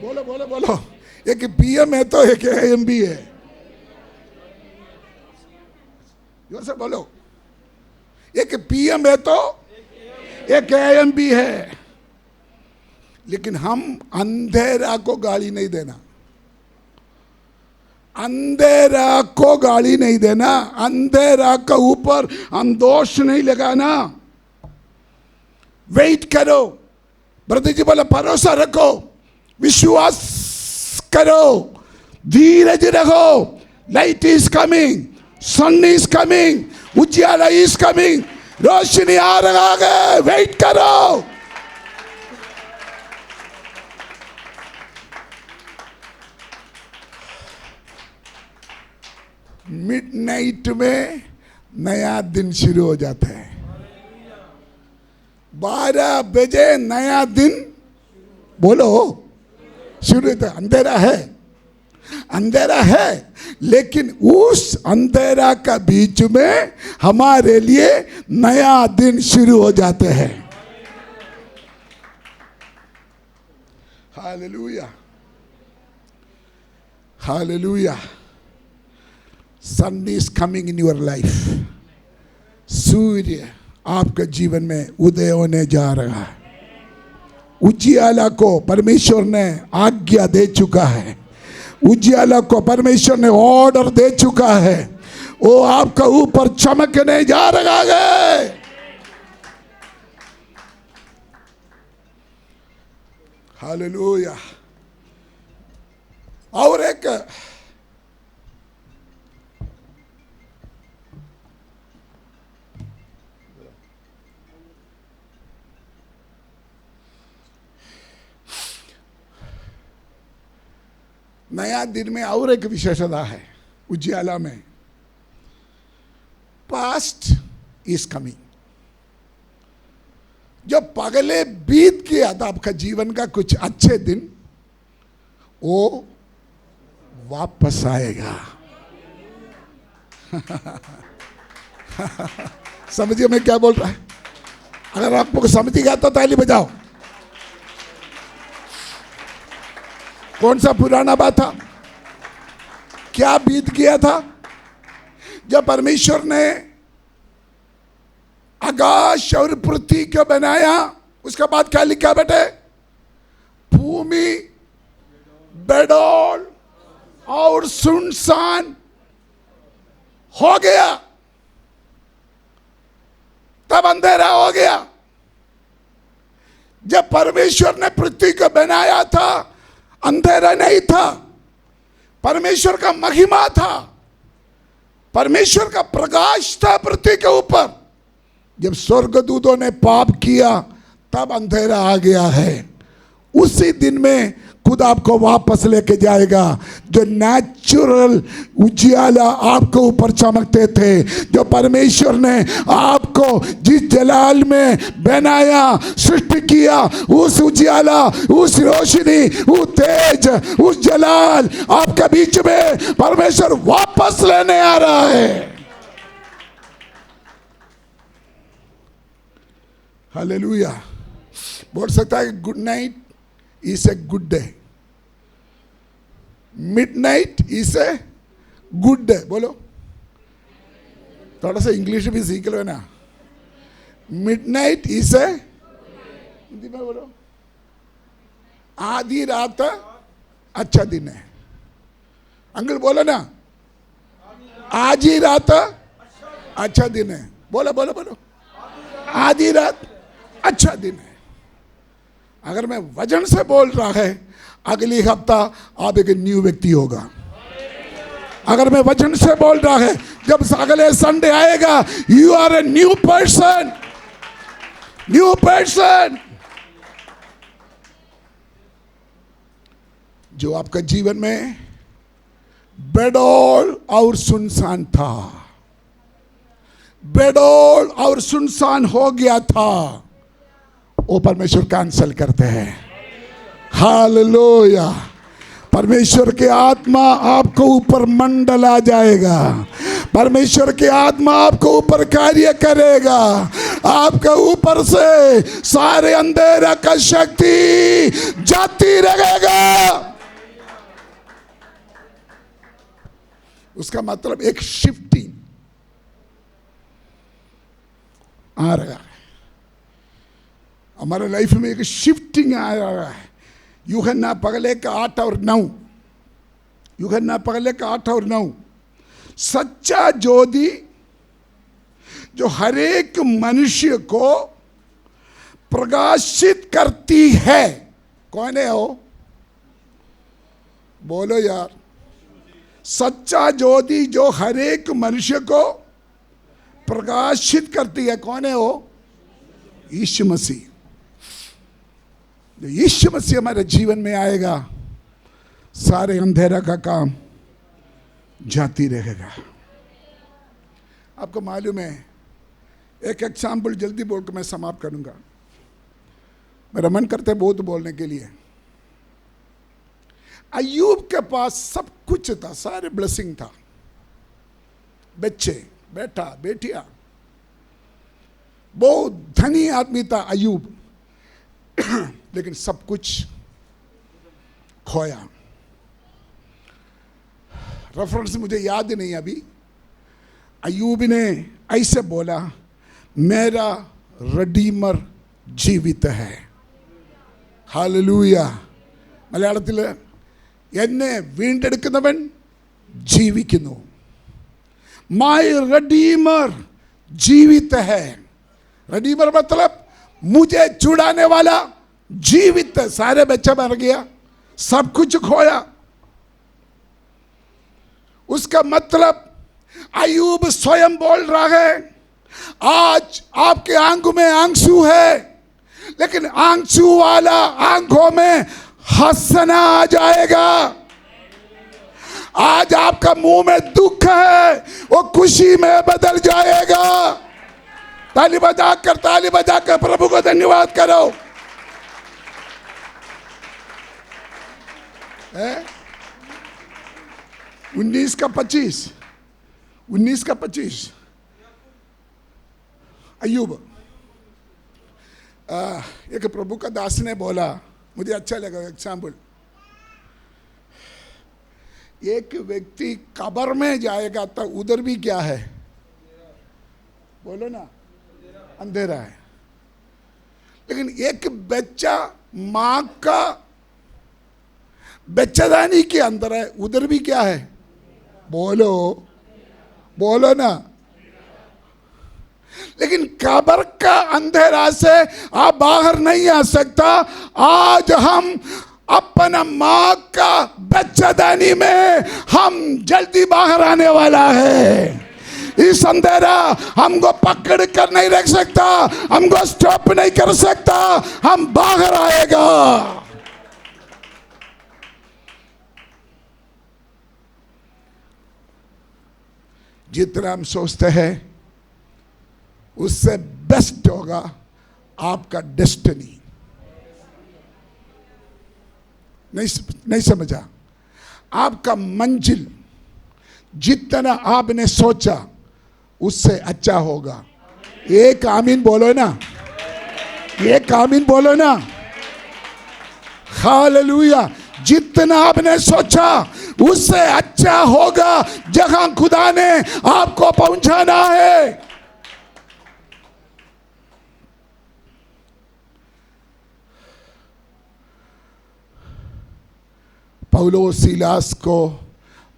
बोलो बोलो बोलो। एक PM है तो एक AM भी है। जोर से बोलो। एक PM है तो एक AM भी है। लेकिन हम अंधेरा को गाली नहीं देना, अंधेरा को गाली नहीं देना, अंधेरा के ऊपर हम दोष नहीं लगाना। वेट करो। ब्रदर जी बोला भरोसा रखो, विश्वास करो, धीरज रखो। Light is coming, sun is coming, उजियाला इज कमिंग। रोशनी आ रहा है, वेट करो। मिडनाइट में नया दिन शुरू हो जाता है। 12 बजे नया दिन बोलो शुरू होता है। अंधेरा है, अंधेरा है, लेकिन उस अंधेरा का बीच में हमारे लिए नया दिन शुरू हो जाते हैं। Hallelujah, hallelujah. Sun is coming in your life. सूर्य आपके जीवन में उदय होने जा रहा है। उजियाला को परमेश्वर ने आज्ञा दे चुका है, उजियाला को परमेश्वर ने ऑर्डर दे चुका है, वो आपका ऊपर चमकने जा रहा है। हालेलुया। और एक नया दिन में और एक विशेषता है उजियाला में, पास्ट इज कमिंग। जब पगले बीत गया था आपका जीवन का कुछ अच्छे दिन, वो वापस आएगा। समझिए मैं क्या बोल रहा है? अगर आपको समझ गया तो ताली बजाओ। कौन सा पुराना बात था? क्या बीत गया था? जब परमेश्वर ने आकाश और पृथ्वी को बनाया, उसके बाद क्या लिखा बेटे? भूमि बेडौल और सुनसान हो गया, तब अंधेरा हो गया। जब परमेश्वर ने पृथ्वी को बनाया था, अंधेरा नहीं था, परमेश्वर का महिमा था, परमेश्वर का प्रकाश था पृथ्वी के ऊपर। जब स्वर्गदूतों ने पाप किया, तब अंधेरा आ गया है। उसी दिन में खुद आपको वापस लेके जाएगा। जो नेचुरल उजियाला आपको ऊपर चमकते थे, जो परमेश्वर ने आपको जिस जलाल में बनाया, सृष्टि किया, उस उजियाला, उस रोशनी, उस तेज, उस जलाल आपके बीच में परमेश्वर वापस लेने आ रहा है। हालेलुया। बोल सकता है good night is a good day, midnight is a good day. बोलो, थोड़ा सा इंग्लिश भी सीख लो ना। मिडनाइट इज ए, हिंदी में बोलो, आधी रात अच्छा दिन है। अंकल बोलो ना, आधी रात अच्छा दिन है। बोलो बोलो बोलो, आधी रात अच्छा दिन है। अगर मैं वजन से बोल रहा है, अगली हफ्ता आप एक न्यू व्यक्ति होगा। अगर मैं वचन से बोल रहा है, जब अगले संडे आएगा, you are a new person, new person. जो आपका जीवन में बेडौल और सुनसान था, बेडौल और सुनसान हो गया था, वो परमेश्वर कैंसल करते हैं। हालेलुया। परमेश्वर की आत्मा आपको ऊपर मंडला जाएगा, परमेश्वर की आत्मा आपको ऊपर कार्य करेगा, आपके ऊपर से सारे अंधेरा का शक्ति जाती रहेगा। उसका मतलब एक शिफ्टिंग आ रहा है हमारे लाइफ में, एक शिफ्टिंग आ रहा है। यूहन्ना पगले का 8 और 9, यूहन्ना पगले का 8 और 9, सच्चा ज्योति जो हरेक मनुष्य को प्रकाशित करती है, कौन है वो? बोलो यार। सच्चा ज्योति जो हरेक मनुष्य को प्रकाशित करती है। कौन है वो? यीशु मसीह। जो यीशु मसीह हमारे जीवन में आएगा, सारे अंधेरा का काम जाती रहेगा। आपको मालूम है, एक एग्जाम्पल जल्दी बोलकर मैं समाप्त करूंगा। मेरा मन करता है बहुत बोलने के लिए। अय्यूब के पास सब कुछ था, सारे ब्लेसिंग था, बच्चे, बेटा, बेटियां, बहुत धनी आदमी था अय्यूब। लेकिन सब कुछ खोया। रेफरेंस मुझे याद नहीं अभी। अय्यूब ने ऐसे बोला, मेरा redeemer जीवित है। हालेलूया। മലയാളത്തിൽ എന്നെ വീണ്ടെടുക്കുന്നവൻ ജീവിക്കുന്നു। My redeemer जीवित है। redeemer मतलब मुझे छुड़ाने वाला जीवित है। सारे बच्चा मर गया, सब कुछ खोया। उसका मतलब अय्यूब स्वयं बोल रहा है, आज आपके आंखों में आंसू है, लेकिन आंसू वाला आंखों में हंसना आ जाएगा। आज आपका मुंह में दुख है, वो खुशी में बदल जाएगा। ताली बजाकर प्रभु को धन्यवाद करो। 19 का 25 अय्यूब। एक प्रभु का दास ने बोला, मुझे अच्छा लगा एग्जाम्पल। एक व्यक्ति कब्र में जाएगा तो उधर भी क्या है? बोलो ना, अंधेरा है। लेकिन एक बच्चा मां का बच्चादानी के अंदर है, उधर भी क्या है? बोलो ना। लेकिन कब्र का अंधेरा से आप बाहर नहीं आ सकता। आज हम अपना मां का बच्चादानी में हम जल्दी बाहर आने वाला है। इस अंधेरा हमको पकड़ कर नहीं रख सकता, हमको स्टॉप नहीं कर सकता, हम बाहर आएगा। जितना हम सोचते हैं उससे बेस्ट होगा आपका डेस्टिनी। नहीं समझा? आपका मंजिल जितना आपने सोचा उससे अच्छा होगा। एक आमीन बोलो ना, एक आमीन बोलो ना। हालेलुया। जितना आपने सोचा उससे अच्छा होगा जहां खुदा ने आपको पहुंचाना है। पौलुस सीलास को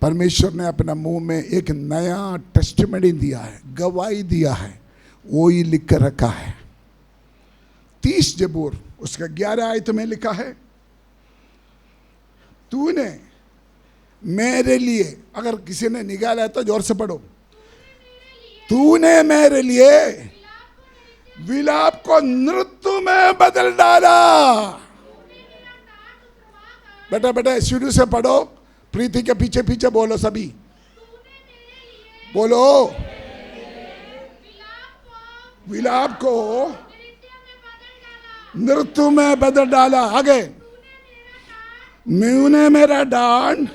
परमेश्वर ने अपना मुंह में एक नया टेस्टिमनी दिया है, गवाही दिया है, वो ही लिख कर रखा है। 30 जबूर उसका 11 आयत में लिखा है, तूने मेरे लिए, अगर किसी ने निकाला है तो जोर से पढ़ो, तूने मेरे लिए विलाप को नृत्य में बदल डाला। बेटा शुरू से पढ़ो, प्रीति के पीछे पीछे बोलो सभी, बोलो। विलाप को नृत्य में बदल डाला। आगे, तूने मेरा डांड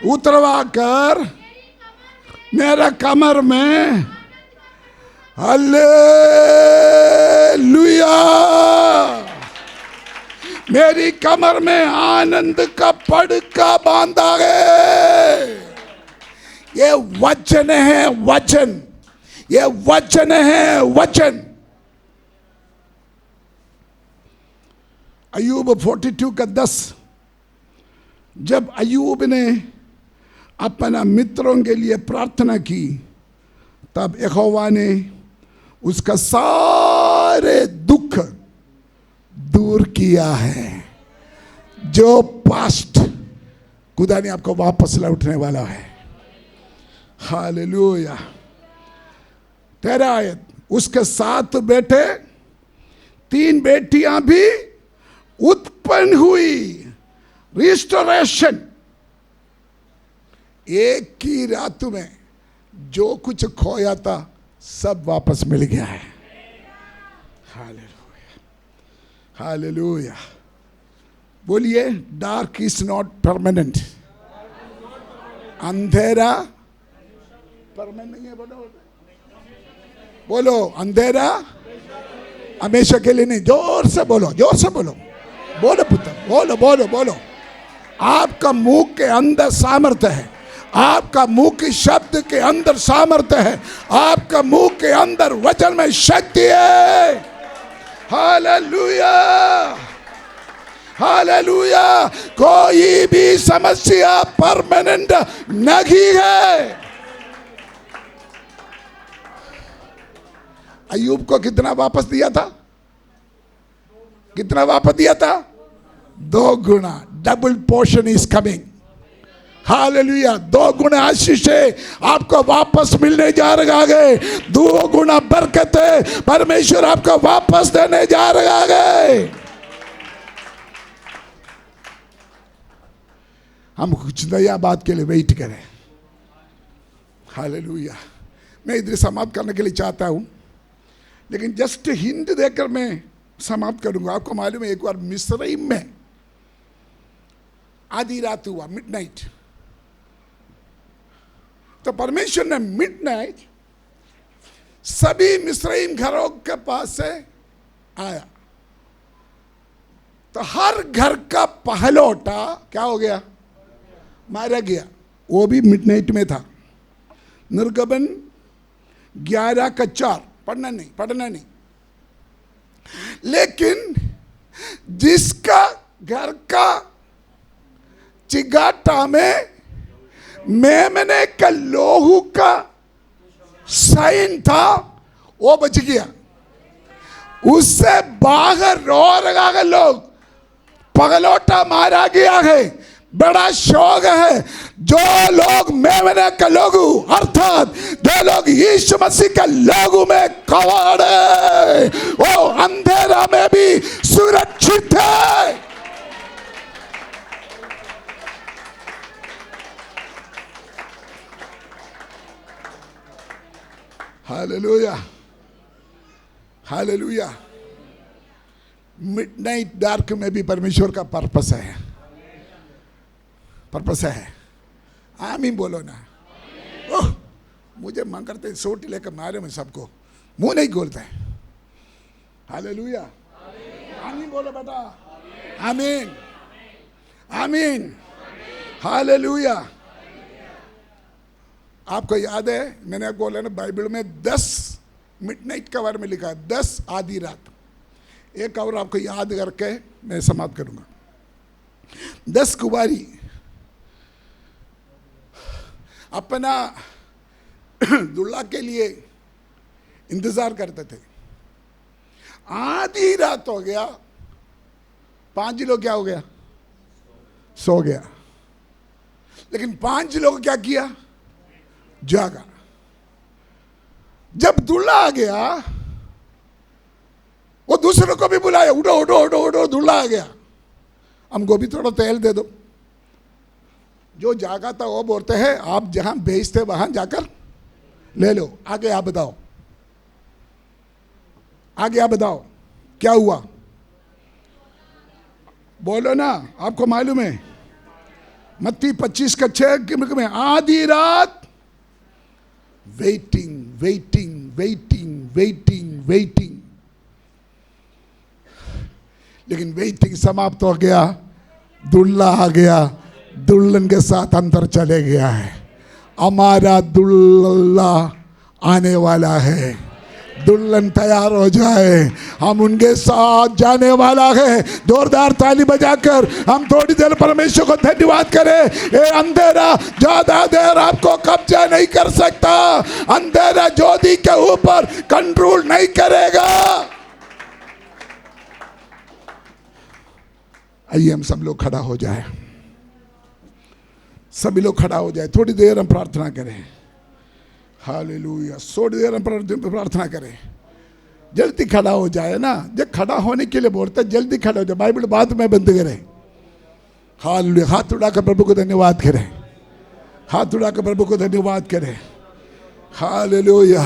उतरवा कर मेरा कमर में, हालेलुया, मेरी कमर में आनंद का पड़का बांधा है। ये वचन है, वचन, ये वचन है, वचन। अय्यूब 42 का 10। जब अय्यूब ने अपना मित्रों के लिए प्रार्थना की, तब यहोवा ने उसका सारे दुख दूर किया है। जो पास्ट, खुदा ने आपको वापस लौटने वाला है। हालेलुया। 13 आयत, उसके 7 बेटे, 3 बेटियां भी उत्पन्न हुई। रिस्टोरेशन, एक ही रात में जो कुछ खोया था सब वापस मिल गया है। Hallelujah, hallelujah. बोलिए, डार्क इज नॉट परमानेंट। अंधेरा परमानेंट नहीं है। बोलो, अंधेरा हमेशा के लिए नहीं। जोर से बोलो, जोर से बोलो, बोलो पुत्र, बोलो बोलो बोलो। आपका मुंह के अंदर सामर्थ्य है, आपका मुंह के शब्द के अंदर सामर्थ्य है, आपका मुंह के अंदर वचन में शक्ति है। Hallelujah, hallelujah. कोई भी समस्या परमानेंट नहीं है। अय्यूब को कितना वापस दिया था? कितना वापस दिया था? 2 गुना। Double portion is coming. Hallelujah. 2 गुना आशीष आपको वापस मिलने जा रहा है। 2 गुना बरकत है परमेश्वर आपको वापस देने जा रहा है। हम कुछ नया बात के लिए वेट करें। हालेलुया। मैं इधर समाप्त करने के लिए चाहता हूं, लेकिन जस्ट हिंट देकर मैं समाप्त करूंगा। आपको मालूम है, एक बार मिस्रईम में आधी रात हुआ, मिडनाइट। तो परमेश्वर ने मिडनाइट सभी मिस्रईम घरों के पास से आया। तो हर घर का पहलौटा क्या हो गया? मारा गया। वो भी मिडनाइट में था। निर्गमन 11:4। पढ़ना नहीं। लेकिन जिसका घर का चिगाटा में मेमने का लोहू का साइन था, वो बच गया। उससे बाहर रो रहा है लोग, पगलौटा मारा गया है। बड़ा शौक है। जो लोग मेमने का लोगू अर्थात जो लोग यीशु मसीह का लोगू में कवर है, वो अंधेरा में भी सुरक्षित है। Hallelujah, hallelujah. मिडनाइट डार्क में भी परमेश्वर का पर्पस है, पर्पस है। आमीन बोलो ना। ओह, मुझे मन करते सोटी लेकर मारे में सबको, मुंह नहीं खोलता है। हालेलुया, आमीन बोलो बेटा। आमीन, आमीन, हालेलुया। आपको याद है, मैंने आपको बोला ना, बाइबल में 10 मिडनाइट के बारे में लिखा है, 10 आधी रात। एक और आपको याद करके मैं समाप्त करूंगा। 10 कुंवारी अपना दुल्हा के लिए इंतजार करते थे। आधी रात हो गया, 5 लोग क्या हो गया? सो गया। लेकिन 5 लोग क्या किया? जागा। जब दूल्हा आ गया, वो दूसरों को भी बुलाया, उठो उठो उठो उठो, दूल्हा आ गया, हमको भी थोड़ा तेल दे दो। जो जागा था वो बोलते हैं, आप जहां भेजते वहां जाकर ले लो। आगे आप बताओ, आगे आप बताओ क्या हुआ? बोलो ना, आपको मालूम है। मत्ती 25:6 में आधी रात waiting waiting waiting waiting waiting, लेकिन वेटिंग समाप्त हो गया। दुल्हा आ गया, दुल्हन के साथ अंदर चले गया है। हमारा दुल्हा आने वाला है। दुल्हन तैयार हो जाए, हम उनके साथ जाने वाला है। जोरदार ताली बजाकर हम थोड़ी देर परमेश्वर को धन्यवाद करें। ये अंधेरा ज्यादा देर आपको कब्जा नहीं कर सकता। अंधेरा ज्योति के ऊपर कंट्रोल नहीं करेगा। आइए हम सब लोग खड़ा हो जाए, सभी लोग खड़ा हो जाए, थोड़ी देर हम प्रार्थना करें। हालेलुया। थोड़ी देर हम प्रार्थना करें, जल्दी खड़ा हो जाए ना। जब खड़ा होने के लिए बोलते हैं जल्दी खड़ा हो जाए, बाइबल बात में बंद करें। हालेलुया। हाथ उठाकर प्रभु को धन्यवाद करें, हाथ उठाकर प्रभु को धन्यवाद करें। हालेलुया।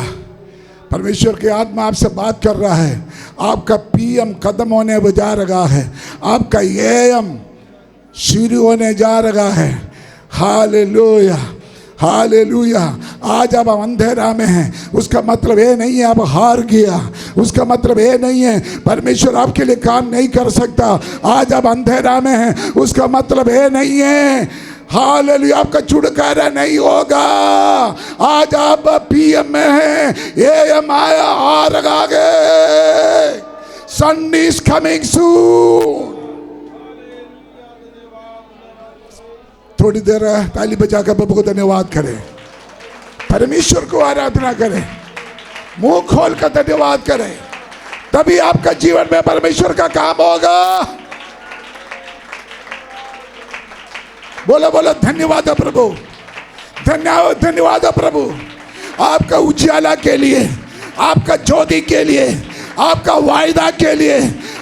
परमेश्वर की आत्मा आपसे बात कर रहा है। आपका पीएम खत्म होने जा रहा है, आपका एएम शुरू होने जा रहा है। Hallelujah, hallelujah. आज आप अंधेरा में हैं, उसका मतलब ये नहीं है आप हार गया, उसका मतलब ये नहीं है परमेश्वर आपके लिए काम नहीं कर सकता। आज आप अंधेरा में हैं, उसका मतलब ये नहीं है हालेलुया आपका छुटकारा नहीं होगा। आज आप पीएम में हैं, एएम आया आ रहा है। सन इज कमिंग सून। थोड़ी देर ताली बजाकर प्रभु को धन्यवाद करें, परमेश्वर को आराधना करें, मुंह खोल कर धन्यवाद करें, तभी आपका जीवन में परमेश्वर का काम होगा। बोलो बोलो धन्यवाद प्रभु, धन्यवाद धन्यवाद प्रभु। आपका उजाला के लिए, आपका ज्योति के लिए, आपका वायदा के लिए,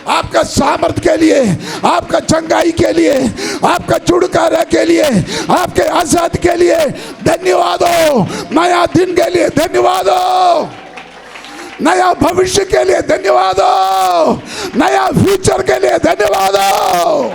आपका सामर्थ्य के लिए, आपका चंगाई के लिए, आपका छुटकारा के लिए, आपके आजाद के लिए धन्यवाद हो। नया दिन के लिए धन्यवाद हो, नया भविष्य के लिए धन्यवाद हो, नया फ्यूचर के लिए धन्यवाद हो।